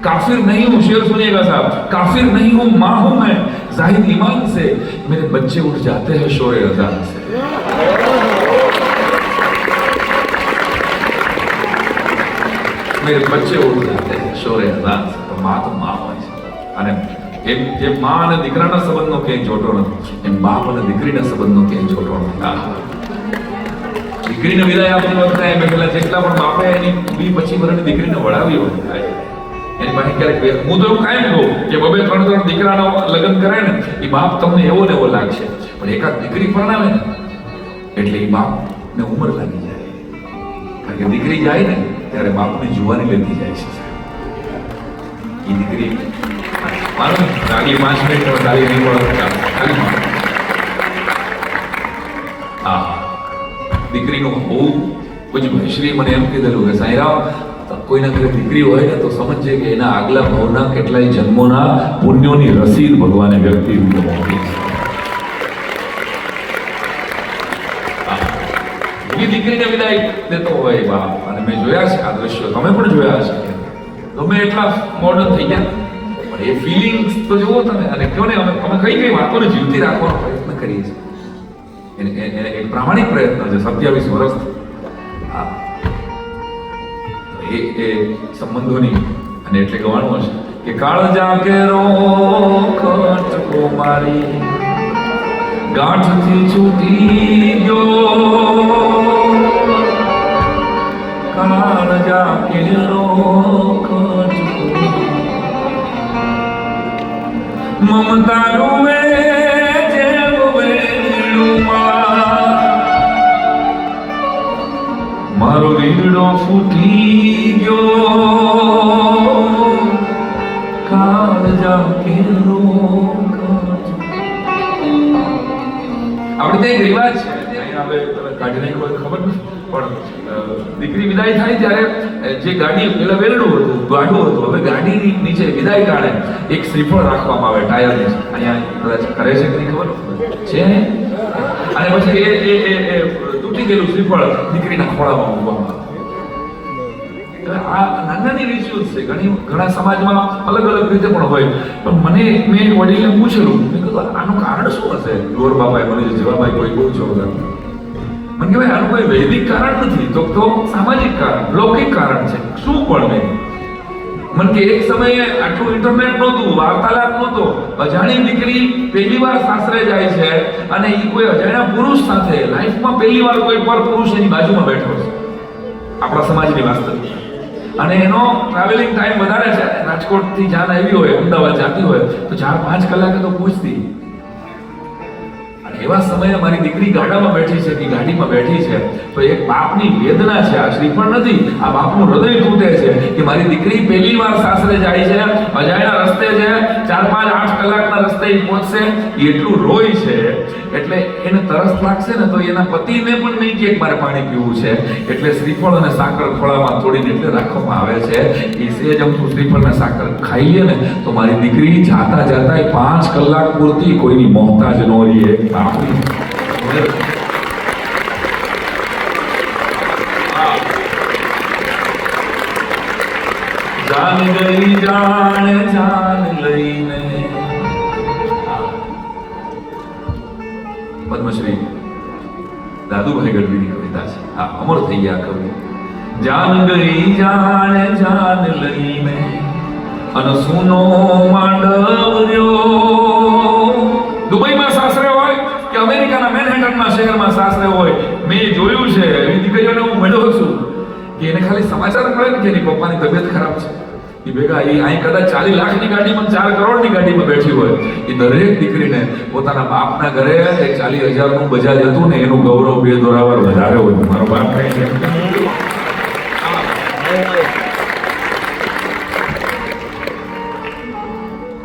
काफिर नहीं हूँ, शेर सुनिएगा साहब, काफिर नहीं हूँ, माँ हूँ मैं, जाहिद ईमान से। मेरे बच्चे उठ जाते हैं शोरे अज़ान से। मेरे बच्चे उठ जाते हैं शोरे अज़ान से। तो माँ હોય છે। અને એ માં અને દીકરાના સંબંધનો ક્યાંય જોટો નથી, એમ બાપ અને દીકરીના સંબંધનો ક્યાંય જોટો નથી। દીકરીને વિદાય આપતી વખતે એમ પેલા જેટલા પણ બાપે એની 20-25 વર્ષની દીકરીને વળાવી હોય એની પાસે ક્યારેક હું તો એવું કાયમ કહું કે 2-3 દીકરાનો લગ્ન કરે ને એ બાપ તમને એવો ને એવો લાગશે, પણ એકાદ દીકરી પરણાવે ને એટલે એ બાપને ઉંમર લાગી જાય। કારણ કે દીકરી જાય ને ત્યારે બાપની જુવાની લેતી જાય છે। એ દીકરી મારું આગલી 5 મિનિટ તારી નહીં મળે ખાલી હા દીકરીનું બહુ પછી ભયશ્રી મને એમ કીધેલું કે સાંઈરામ કોઈના ઘરે દીકરી હોય ને તો સમજજે કે એના આગલા ભાવના કેટલાય જન્મોના પુણ્યોની રસીદ ભગવાને વ્યક્તિ મોકલી છે। દીકરીને વિદાય દેતો હોય બાપ, અને મેં જોયા છે આ દ્રશ્યો, તમે પણ જોયા હશે। તમે એટલા મોડર્ન થઈ ગયા પણ એ ફિલિંગ્સ તો જુઓ તમે, અને કયો ને અમે કઈ વાતોને જીવતી રાખવાનો પ્રયત્ન કરીએ છીએ। એને એક પ્રામાણિક પ્રયત્ન છે 27 વર્ષથી। હા એ સંબંધોની અને એટલે ગવાનું હશે કે કાળજા કેરો કટકો મારી ગાંઠથી છૂટી ગયો, કાળજા કેરો કટકો મમતા રૂવે જેવ વેલુમાં મારો વીરડો ફૂટી ગયો, કાળજા કેરો આપણે એક રિવાજ છે હવે તમે કાઢી નાખો ખબર નથી પણ દીકરી વિદાય થાય ત્યારે જે ગાડી પેલા વેલડું હતું, ગાડું હતું, હવે ગાડીની નીચે વિદાય કાઢે એક શ્રીફળ રાખવામાં આવે ટાયર નીચે, અહીંયા કદાચ કરે છે કે નહીં ખબર છે ને, અને પછી એ તૂટી ગયેલું શ્રીફળ દીકરીના ખોળામાં મૂકવામાં આવે। આ નાની રિચ્યુઅલ્સ છે, ઘણા સમાજમાં અલગ અલગ રીતે પણ હોય, પણ મેં એક વડીલને પૂછેલું, મેં કીધું આનું કારણ શું હશે? ગોર બાબાએ મને જવાબ આપ્યો કોઈ બહુ જોરદાર, મને કહેવાય આનું કોઈ વૈદિક કારણ નથી, તો સામાજિક કારણ, લૌકિક કારણ છે। શું પણ નહીં, મને કે એક સમયે આટલું ઇન્ટરનેટ નહોતું, વાર્તાલાપ નહોતો, અજાણી દીકરી પહેલી વાર સાસરે જાય છે અને એ કોઈ અજાણ્યા પુરુષ સાથે લાઈફમાં પહેલી વાર કોઈ પર પુરુષ એની બાજુમાં બેઠો છે, આપણા સમાજની વાસ્તવિકતા। અને એનો ટ્રાવેલિંગ ટાઈમ વધારે છે, રાજકોટથી જાન આવી હોય, અમદાવાદ જતી હોય તો 4-5 કલાકે તો પહોંચતી। અને એવા સમયે મારી દીકરી ગાડામાં બેઠી છે કે ગાડીમાં બેઠી છે તો એક બાપની વેદના છે, આ શ્રીફળ નથી, આ બાપનું હૃદય તૂટે છે કે મારી દીકરી પહેલી વાર સાસરે જાય છે, અજાણ્યા રસ્તે છે, 4-5-8 કલાકના રસ્તે પહોંચશે, એટલું રોય છે, એટલે એને તરસ લાગશે ને તો એના પતિને પણ નહીં કે મારે પાણી પીવું છે, એટલે શ્રીફળ અને સાકર ખોળામાં તોડીને એટલે રાખવામાં આવે છે। એ સેજ અમથું શ્રીફળ અને સાકર ખાઈ લે ને તો મારી દીકરી જાતા 5 કલાક પૂરતી કોઈની મોહતાજ ન રહીએ। જાન ગઈ જાન લઈને પદ્મશ્રી દાદુભાઈ ગઢવીની કવિતા છે। હા, અમર થઈ ગયા કવિ. જાન ગઈ જાણે જાન લઈને અને સુનો માંડવ્યો. દુબઈમાં સાસરે હોય કે અમેરિકાના મેનહેટનમાં શહેરમાં સાસરે હોય, મેં જોયું છે એવી દીકરીઓને હું મળ્યો છું કે એને ખાલી સમાચાર મળે ને કે એની પપ્પાની તબિયત ખરાબ છે, એ ભેગા એ અહીં કદાચ 40 લાખની ગાડીમાં 4 કરોડની ગાડીમાં બેઠી હોય, એ દરેક દીકરીને પોતાના બાપના ઘરે 40,000 નું બજાજ હતું ને એનું ગૌરવ 2 દોરાવર વધારે હોય. મારો બાપ કહે છે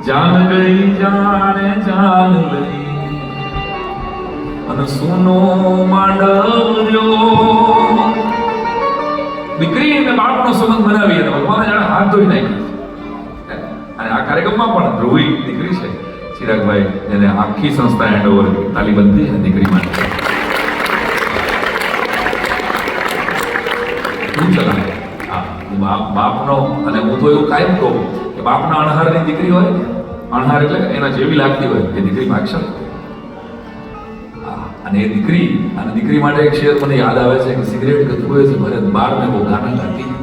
જાન ગઈ જાણે જાન લઈ અને સુનો માંડવ્યો. દીકરી અને બાળકનો સંબંધ બનાવી અને ભગવાને જાણે હાથ ધોઈ નાખ્યા. અને આ કાર્યક્રમમાં પણ ધ્રુવી દીકરી છે ચિરાગભાઈ, એને આખી સંસ્થા હેન્ડઓવર તાલીબંધ થઈ દીકરી માટે. શું ચલાવે? હા, બાપનો, અને હું તો એવું કાયમ કહું કે બાપના અણહારની દીકરી હોય, અણહાર એટલે એના જેવી લાગતી હોય એ દીકરી ભાગશે. અને એ દીકરી માટે એક શેર મને યાદ આવે છે કે सिगरेट के धुएं से भरे बार में वो गाना गाती है,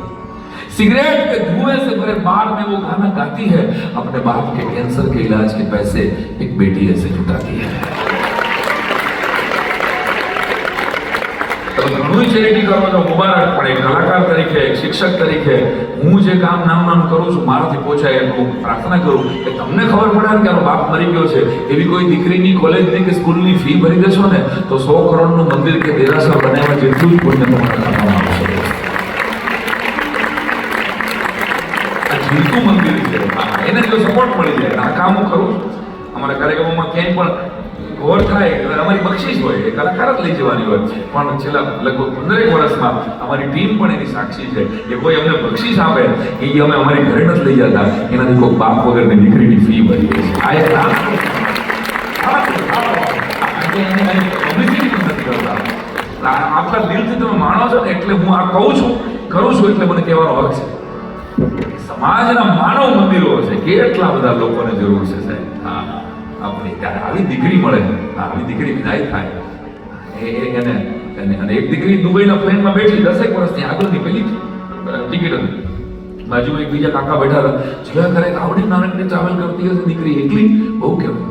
सिगरेट के धुएं से भरे बार में वो गाना गाती है, अपने बाप के कैंसर के इलाज के पैसे एक बेटी ऐसे जुटाती है. તો ઘણું ચેરિટી કરો છો, મુબારક. પણ એક કલાકાર તરીકે, એક શિક્ષક તરીકે હું જે કામ નામ કરું છું, મારાથી પહોંચાય એટલું પ્રાર્થના કરું કે તમને ખબર પડે કે આનો બાપ મરી ગયો છે. એવી કોઈ દીકરીની કોલેજની કે સ્કૂલની ફી ભરી દેશો ને તો 100 કરોડનું મંદિર કે દેરાસર બનાવવા જેટલું જ પુણ્ય તમારા ખાતામાં આવશે. આ જીવતું મંદિર છે, એને જો સપોર્ટ મળી જાય. આ કામ હું કરું છું. અમારા કાર્યક્રમોમાં ક્યાંય પણ ઓવર થાય અમારી બક્ષિસ હોય, એ કલાકાર જ લઈ જવાની હોય. પણ છેલ્લા લગભગ 15 વર્ષમાં અમારી ટીમ પણ એની સાક્ષી છે કે કોઈ અમને બક્ષિસ આપે એ અમે અમારી ઘરે નથી લઈ જતા, એનાથી કોઈ બાપ વગરની દીકરીની ફી ભરી છે. આ એક આપણા દિલથી તમે માનો છો ને એટલે હું આ કહું છું, કરું છું, એટલે મને કહેવાનો હક છે. સમાજના માનવ મંદિરો છે, કેટલા બધા લોકોને જરૂર છે સાહેબ. હા, આપણી ત્યારે આવી દીકરી મળે, આવી દીકરી વિદાય થાય એને. અને એક દીકરી દુબઈના પ્લેનમાં બેઠી 10 વર્ષની આગળની પેલી ટિકિટ હતી, બાજુમાં એક બીજા કાકા બેઠા હતા, જોયા કરે આવડી નાનકડી ટ્રાવેલ કરતી હશે દીકરી એકલી, બહુ કહેવાય.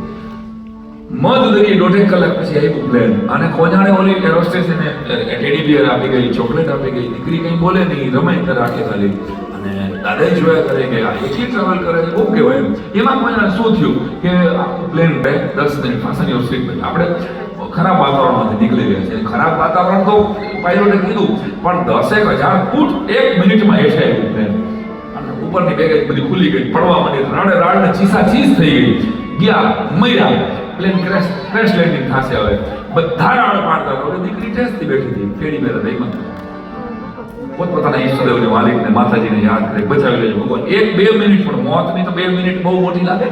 મધ દરિયે 1.5 કલાક પછી આવ્યું પ્લેન, અને કોજાણે ઓલી એરોસ્ટેસ એને ટેડી બિયર આપી ગઈ, ચોકલેટ આપી ગઈ. દીકરી કંઈ બોલે નહીં, રમે રાખે ખાલી. અને દાદા જોયા કરે કે આ એટલી ટ્રાવેલ કરે છે, બહુ કહેવાય એમ. એમાં કોજાણે શું થયું કે આખું પ્લેન 10 મિનિટ પાછળની ઓર સીટ પર આપણે ખરાબ વાતાવરણમાંથી નીકળી રહ્યા છે. ખરાબ વાતાવરણ તો પાયલોટે કીધું, પણ 10,000 ફૂટ 1 મિનિટમાં હેઠે આવ્યું પ્લેન. અને ઉપરની બેગેજ બધી ખુલી ગઈ, પડવા માંડી, રાડે ચીસા ચીસ થઈ ગઈ, ગયા મર્યા. પ્લેન ક્રેશ લેન્ડિંગ થશે. હવે બધા રાડ પાડતા હતા. દીકરી ટેસ્ટથી બેઠી હતી, ફેરી બેરા દઈમાં પોતપોતાના ઈષ્ટદેવને, માલિકને, માતાજીને યાદ કરી બચાવી લેજો ભગવાન. 1-2 મિનિટ, પણ મોતની તો 2 મિનિટ બહુ મોટી લાગે.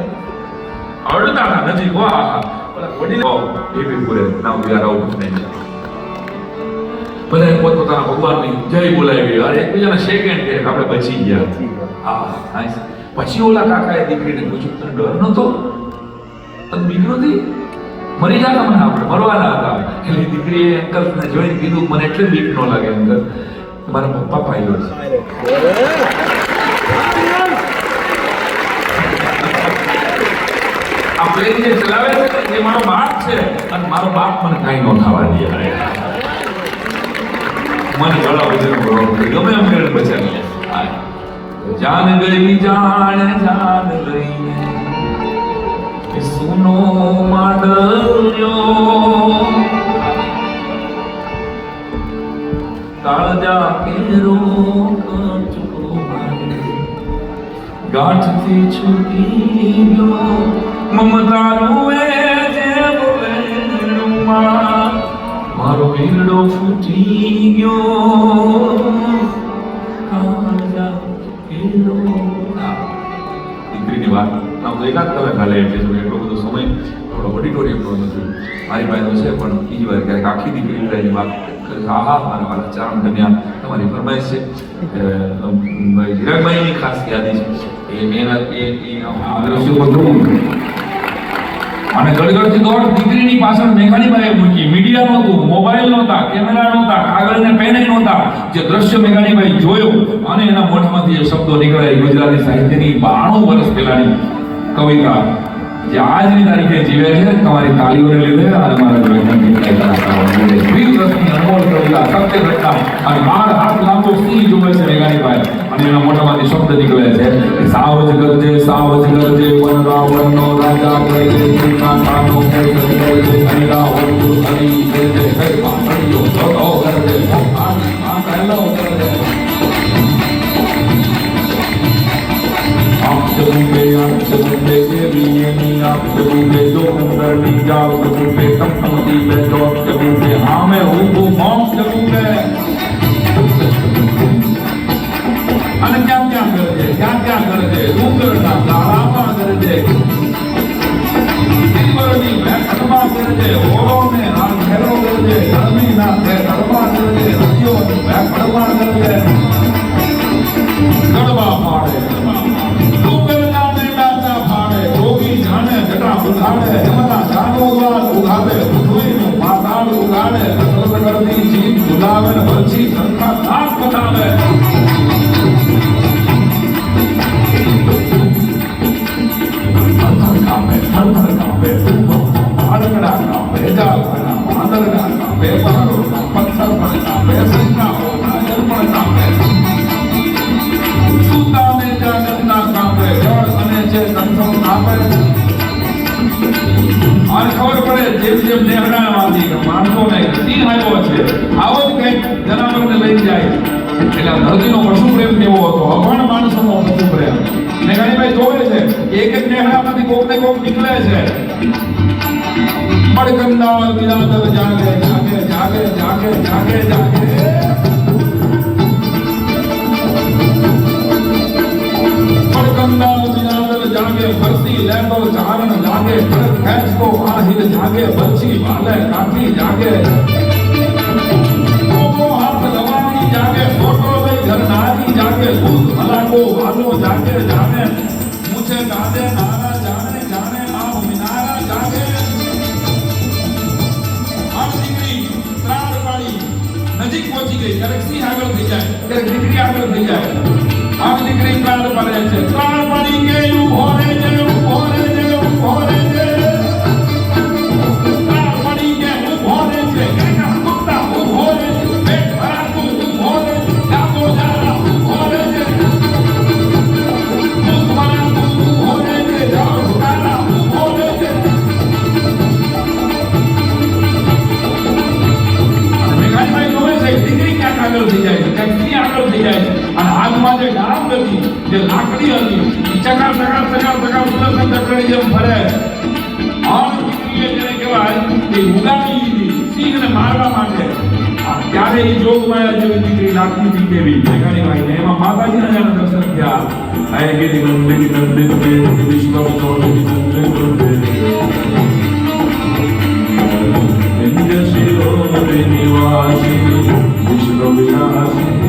અડતા હતા નજીક, વાહ વડીલો એ બી પૂરે નામ યાર આવું નહીં. બધાએ પોતપોતાના ભગવાનની જય બોલાવી, અરે એકબીજાને શેક હેન્ડ કે આપણે બચી ગયા. હા, પછી ઓલા કાકાએ દીકરીને પૂછ્યું, તને ડર નતો? તને બીક નહોતી? મરી જતા મને, આપણે મરવાના હતા. એટલે દીકરીએ અંકલને જોઈને કીધું, મને એટલે બીક ન લાગે અંકલ, મારા પપ્પા પાયલોટ છે. આ પ્લેન જે ચલાવે છે એ મારો બાપ છે, અને મારો બાપ મને કાંઈ ન થવા દે. મને ગળા વજન ગમે એમ કરીને બચાવી લે. જાન ગઈ જાણ જાન લઈને સુનો માંડવ્યો, કાળજા કેરો કચકો ગાંઠથી છૂટી ગયો, મમતાનું એ જે બોલેમાં મારો વીરડો ફૂટી ગયો. કાળજા કેરો. દીકરીની વાત એકાદ તમે ખાલે એટલે એટલો બધો સમય થોડો ઓડિટોરિયમનો નથી મારી પાસે છે, પણ બીજી વાર ક્યારેક આખી દીકરી લઈને વાત કરે. હા, મારા વાલા ચારણ કન્યા, તમારી ફરમાઈશ છે. ચિરાગભાઈની ખાસ યાદી છે. એ દ્રશ્યોમાં અને ગડગડતી દોડ દીકરીની પાછળ મેઘાણીબાઈએ મૂકી. મીડિયા નહોતું, મોબાઈલ નહોતા, કેમેરા નહોતા, કાગળ ને પેન નહોતા. જે દ્રશ્ય મેઘાણીબાઈ જોયો અને એના મોઢામાંથી જે શબ્દો નીકળ્યા એ ગુજરાતી સાહિત્યની 92 વર્ષ પહેલાની કવિતા જે આજની તારીખે જીવે છે તમારી તાલીઓને લીધે અને મારા વૈજ્ઞાનિક કલાકારોને લીધે. 20 વર્ષની અનમોલ કવિતા, સત્ય ઘટના અને 12 હાથ લાંબો સિંહ જોવે છે મેઘાણીબાઈ અને એના મોઢામાંથી શબ્દ નીકળે છે કે સાવજ ગરજે વન રાવણનો રાજા કરે છે કૃષ્ણા કાનો કરે છે હરિરા હોતું હરી જે જે કઈ પાણીઓ જોતો કરે છે આ કહેલો કરે છે आप चलूंगे देवी आप चलूंगे जो मंगली जाओ चलूंगे तम तमती में जो चलूंगे हाँ मैं हूँ वो मौत चलूंगे અને ક્યાં ક્યાં કરે છે ડુંગરના ગાળામાં કરે છે સિલ્વરની મેખમાં કરે છે ઓળોને હાલ ઘેરો કરે છે ગરમીના ઘરમાં કરે છે રતિઓની મેખમાં કરે છે ગરબા પાડે ડુંગરના ડાચા પાડે રોગી જાણે જટા ઉઘાડે જમના જાનો દ્વાર ઉઘાડે પૃથ્વીનું પાતાળ ઉઘાડે રસરસ કરતી જીભ ઝુલાવે વરછી સરખા દાંત કટાવે थर कांपे आलगड़ा कांपे जालगड़ा आंदरगड़ा कांपे पहाड़ों पत्थर पर कांपे संगा होना जलपण कांपे सूता में जागतना कांपे जड़ अने जे कंठों कांपे और खबर પડે જેમ નેહડામાંથી માણસોને સિંહ આવ્યો છે આવો જ કંઈક જનાવરને લઈ જાય એટલે ધરતીનો પશુ પ્રેમ કેવો હતો અભણ માણસોનો પશુ પ્રેમ મેઘાણીબાઈ જોવે છે એક નેહડામાંથી કોક ને કોક નીકળે છે પડકંદાળ બિરાદર જાગે જાગે જાગે જાગે જાગે જાગે પડકંદાળ બિરાદર જાગે ફરસી લેતો ચારણ જાગે ભરત ખેંચતો આહિર જાગે બચ્ચી વાલે કાઠી જાગે કોમો હાથ લવાણી જાગે ફોટો લઈ ઘરનારી જાગે દૂધ મલાકો વાલો જાગે જાને મુછે ગાદે નારા જાને જાને આમ મિનારા જાગે આમ દીકરી ત્રાણ પાડી નજીક પહોંચી ગઈ ક્યારેક સિંહ આગળ થઈ જાય ક્યારેક દીકરી આગળ થઈ જાય આમ દીકરી ત્રાણ પાડે છે ત્રાણ પાડી કે ઊભો રહેજે ઊભો રહેજે ઊભો રહેજે ત્રાણ પાડી કે ઊભો રહેજે કાકા કુત્તા ઊભો રહેજે પેટ ભરાતું ઊભો રહેજે ડાબો જારા ઊભો રહેજે મુખ ભરાતું ઊભો રહેજે જાઓ તારા ઊભો રહેજે મેઘાણીબાઈ જોવે છે દીકરી ક્યાંક આગળ થઈ જાય છે ક્યાંક સિંહ આગળ થઈ જાય છે અને હાથમાં જે ડાળ હતી જે લાકડી હતી ચકાર ચકાર ચકાર ચકાર સુદર્શન ચક્રની જેમ ફરે આ દીકરીએ જેને કહેવાય કે ઉગાડી દીધી સિંહને મારવા માટે ત્યારે એ જોગમાયા જેવી દીકરી લાગતી હતી કેવી મેઘાણીબાઈને એમાં માતાજીના જેના દર્શન થયા હે ગિરી નંદિની નંદિત બે વિશ્વ વિનોદિની નંદિત બે નિજ શિરોમણી નિવાસિની વિશ્વ વિનાશિની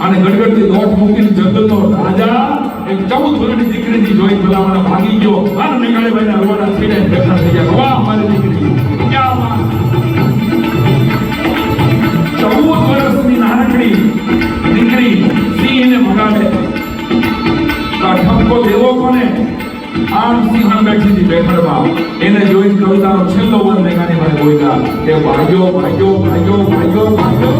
અને ગડગડતી દોટ મૂકીને જંગલનો રાજા એક 14 વર્ષની દીકરીની જોઈ ભલામણ ભાગી ગયો અને મેઘાણીભાઈના રોવાના છેડે ભેગા થઈ ગયા. વાહ મારી દીકરી, ક્યાં વાત! 14 વર્ષની નાનકડી દીકરી સિંહને ભગાડે. આ ઠપકો દેવો કોને? આમ સિંહ બેઠી હતી બેઠડમાં. એને જોઈ કવિતાનો છેલ્લો વર્ડ મેઘાણીભાઈ બોલ્યા કે ભાગ્યો ભાગ્યો ભાગ્યો ભાગ્યો ભાગ્યો.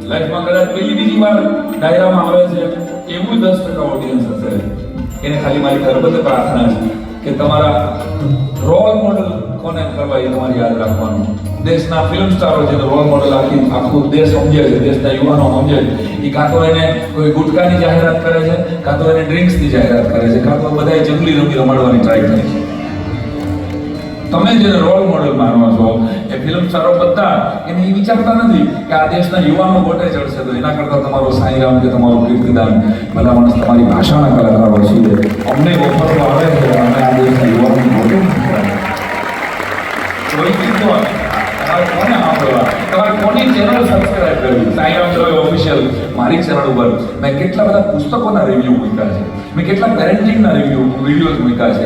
લાઈફમાં કદાચ પહેલી બીજી વાર ડાયરામાં આવે છે એવું 10% ઓડિયન્સ હશે. એને ખાલી મારી ગર્ભત પ્રાર્થના છે કે તમારા રોલ મોડલ કોને કરવા એ તમારે યાદ રાખવાનું. દેશના ફિલ્મ સ્ટારો છે તો રોલ મોડલ આખું દેશ સમજે છે, દેશના યુવાનો સમજે છે. એ કાં તો એને કોઈ ગુટકાની જાહેરાત કરે છે, કાં તો એને ડ્રિંક્સની જાહેરાત કરે છે, કાં તો બધાએ જંગલી રમી રમાડવાની ટ્રાય કરે છે. તમે જેને રોલ મોડલ માનો છો એ ફિલ્મ સ્ટારો બધા એને એ વિચારતા નથી કે આ દેશના યુવાનો ગોટે ચડશે તો એના કરતાં તમારો સાંઈરામ કે તમારું કીર્તિદાન ભલા માણસ તમારી ભાષાના કલાકારો છીએ. અમને ઓફરો આવે છે અમે આ દેશના યુવાનો ગોટે તમારે કોને સાંભળવા, તમારે કોની ચેનલ સબસ્ક્રાઇબ કરવી? સાંઈરામ દવે ઓફિશિયલ મારી ચેનલ ઉપર મેં કેટલા બધા પુસ્તકોના રિવ્યૂ મૂક્યા છે, મેં કેટલા પેરેન્ટિંગના વિડીયોઝ મૂક્યા છે.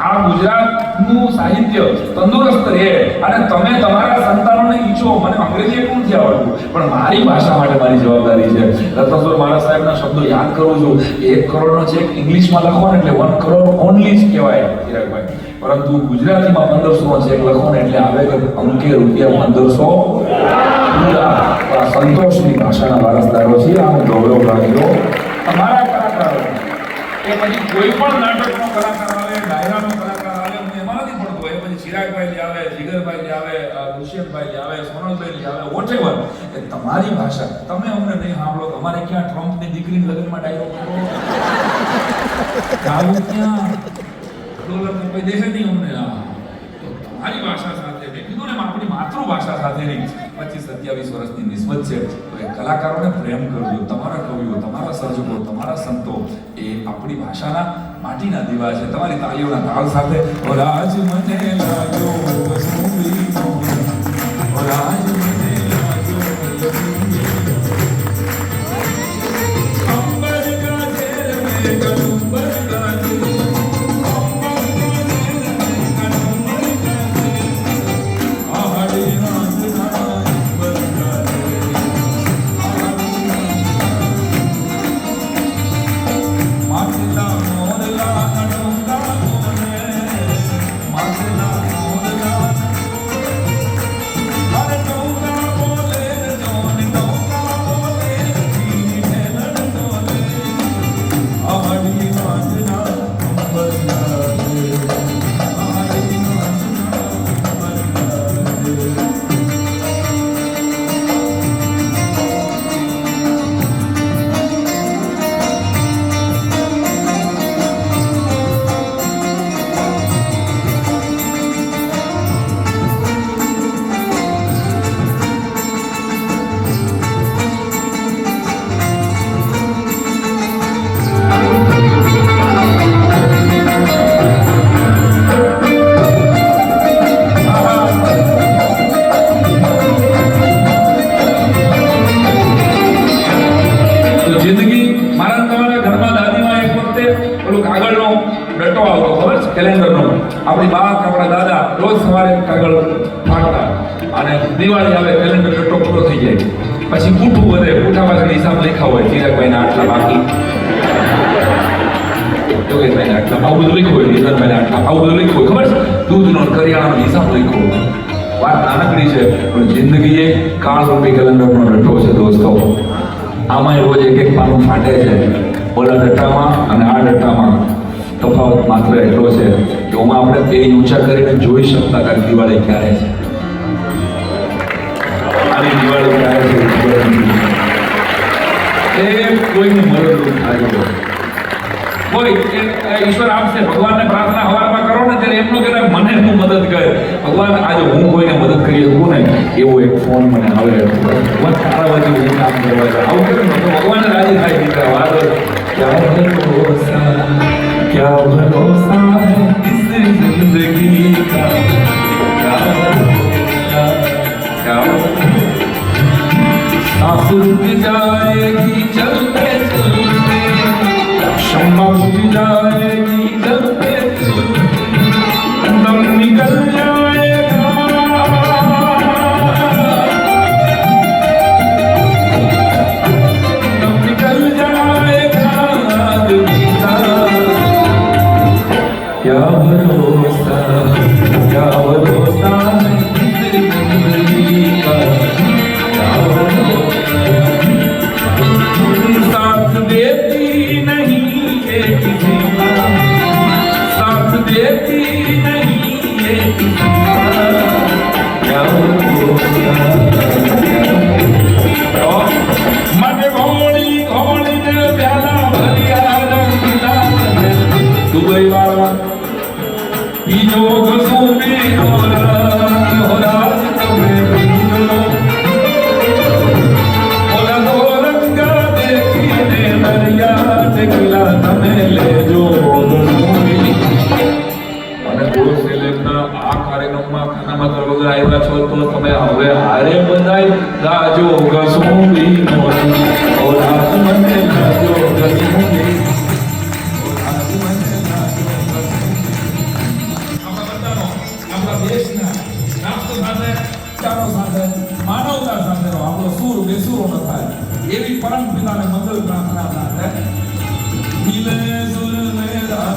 આ ગુજરાતનું સાહિત્ય તંદુરસ્ત રહે અને તમે તમારા સંતાનોને ઈચ્છો. મને અંગ્રેજી એટલું નથી આવડતું પણ મારી ભાષા માટે મારી જવાબદારી છે. રતનસુર મારા સાહેબના શબ્દો યાદ કરું છું. 1 કરોડનો ચેક ઇંગ્લિશમાં લખો ને એટલે 1 કરોડ ઓનલી જ કહેવાય ચિરાગભાઈ, પરંતુ ગુજરાતીમાં 1500નો ચેક લખો ને એટલે આવે કે અંકે રૂપિયા 1500 પૂરા. આ સંતોષની ભાષાના વારસદારો છીએ. આમ ગૌરવ લાગ્યો તમારા કલાકારો એ પછી કોઈ પણ નાટકનો કલાકાર આવે, ડાયરાનો કલાકાર આવે, હું એમાં નથી પડતો. એ પછી ચિરાગભાઈ આવે, જીગરભાઈ આવે, દુષ્યંતભાઈ આવે, સોનલભાઈ આવે, વોટેવર. એ તમારી ભાષા તમે અમને નહીં સાંભળો. તમારે ક્યાં ટ્રમ્પની દીકરીની લગ્નમાં ડાયરો કરો આવું ક્યાં ડોલર કોઈ દેશે નહીં અમને. તમારી ભાષા સાથે મેં કીધું ને આપણી માતૃભાષા સાથેની 25-27 વર્ષની નિસ્બત છે. તો એ કલાકારોને પ્રેમ કરજો. તમારા કવિઓ, તમારા સર્જકો, તમારા સંતો એ આપણી ભાષાના માટીના દીવા છે. તમારી તાળીઓના તાલ સાથે રાજ મને લાગ્યો વસુંધરીનો, રાજ મને લાગ્યો અંબર ગાજે મે ગલુંબર ગાજે Marcela, ફાટતા અને દિવાળી આવે કેલેન્ડર ડટ્ટો પૂરો થઈ જાય પછી પૂઠું વધે પૂઠા પાછળ હિસાબ લખ્યા હોય ચિરાગભાઈને આટલા બાકી યોગેશભાઈને આટલા આવું બધું લખ્યું હોય નિરંજનભાઈને આટલા આવું બધું લખ્યું હોય ખબર છે દૂધનો કરિયાણાનો હિસાબ લખ્યો હોય વાત નાનકડી છે પણ જિંદગી એક કાળરૂપી કેલેન્ડરનો ડટ્ટો છે દોસ્તો આમાં રોજ એક એક પાનું ફાટે છે ઓલા ડટ્ટામાં અને આ ડટ્ટામાં તફાવત માત્ર એટલો છે કે ઓમાં આપણે તે ઊંચા કરીને જોઈ શકતા કે દિવાળી ક્યારે છે આની દિવાળી ક્યારે છે એ કોઈનું મરણરૂપ થાય કોઈ ઈશ્વર આપશે ભગવાનને પ્રાર્થના હવારમાં કરો ને ત્યારે એમનો કે મને તું મદદ કર ભગવાન આજે હું કોઈને મદદ કરી શકું ને એવો એક ફોન મને આવે ભગવાન તારા વચ્ચે હું કામ કરવા છે આવું કરે ને તો ભગવાન રાજી થાય દીકરા વાત क्या भरोसा है इस जिंदगी का क्या सांस रुक जाएगी चलते चलते क्षमा बुझ जाएगी चलते चलते दम निकल जाएगा दम निकल जाएगा आदमी का क्या भरोसा है जिंदगी का साथ देती नहीं ये किसी का साथ देती नहीं ये किसी का क्या भरोसा मन घोड़ी घोड़ी ने प्याला भरिया रंगीला दुबई वाला पीजो गसू में हो राज तुम्हें पीजो ओला दो रंगा देखीने दरिया टेकला तमे लेजो અને પુરુષ સિલેક્ટના આ કાર્યક્રમમાં ખાનામાં વગર આવ્યા છો તો તમે હવે હારે બધાય ગાજો ગસુંબી મોરી ઓલા મને ગાજો ગસુંબી દેશના રાષ્ટ્ર સાથે ચારો સાથે માનવતા સાથેનો આપણો સૂર બેસૂરો ન થાય એવી પરમ પિતાને મંગલ પ્રાર્થના સાથે મિલે સુર મેરા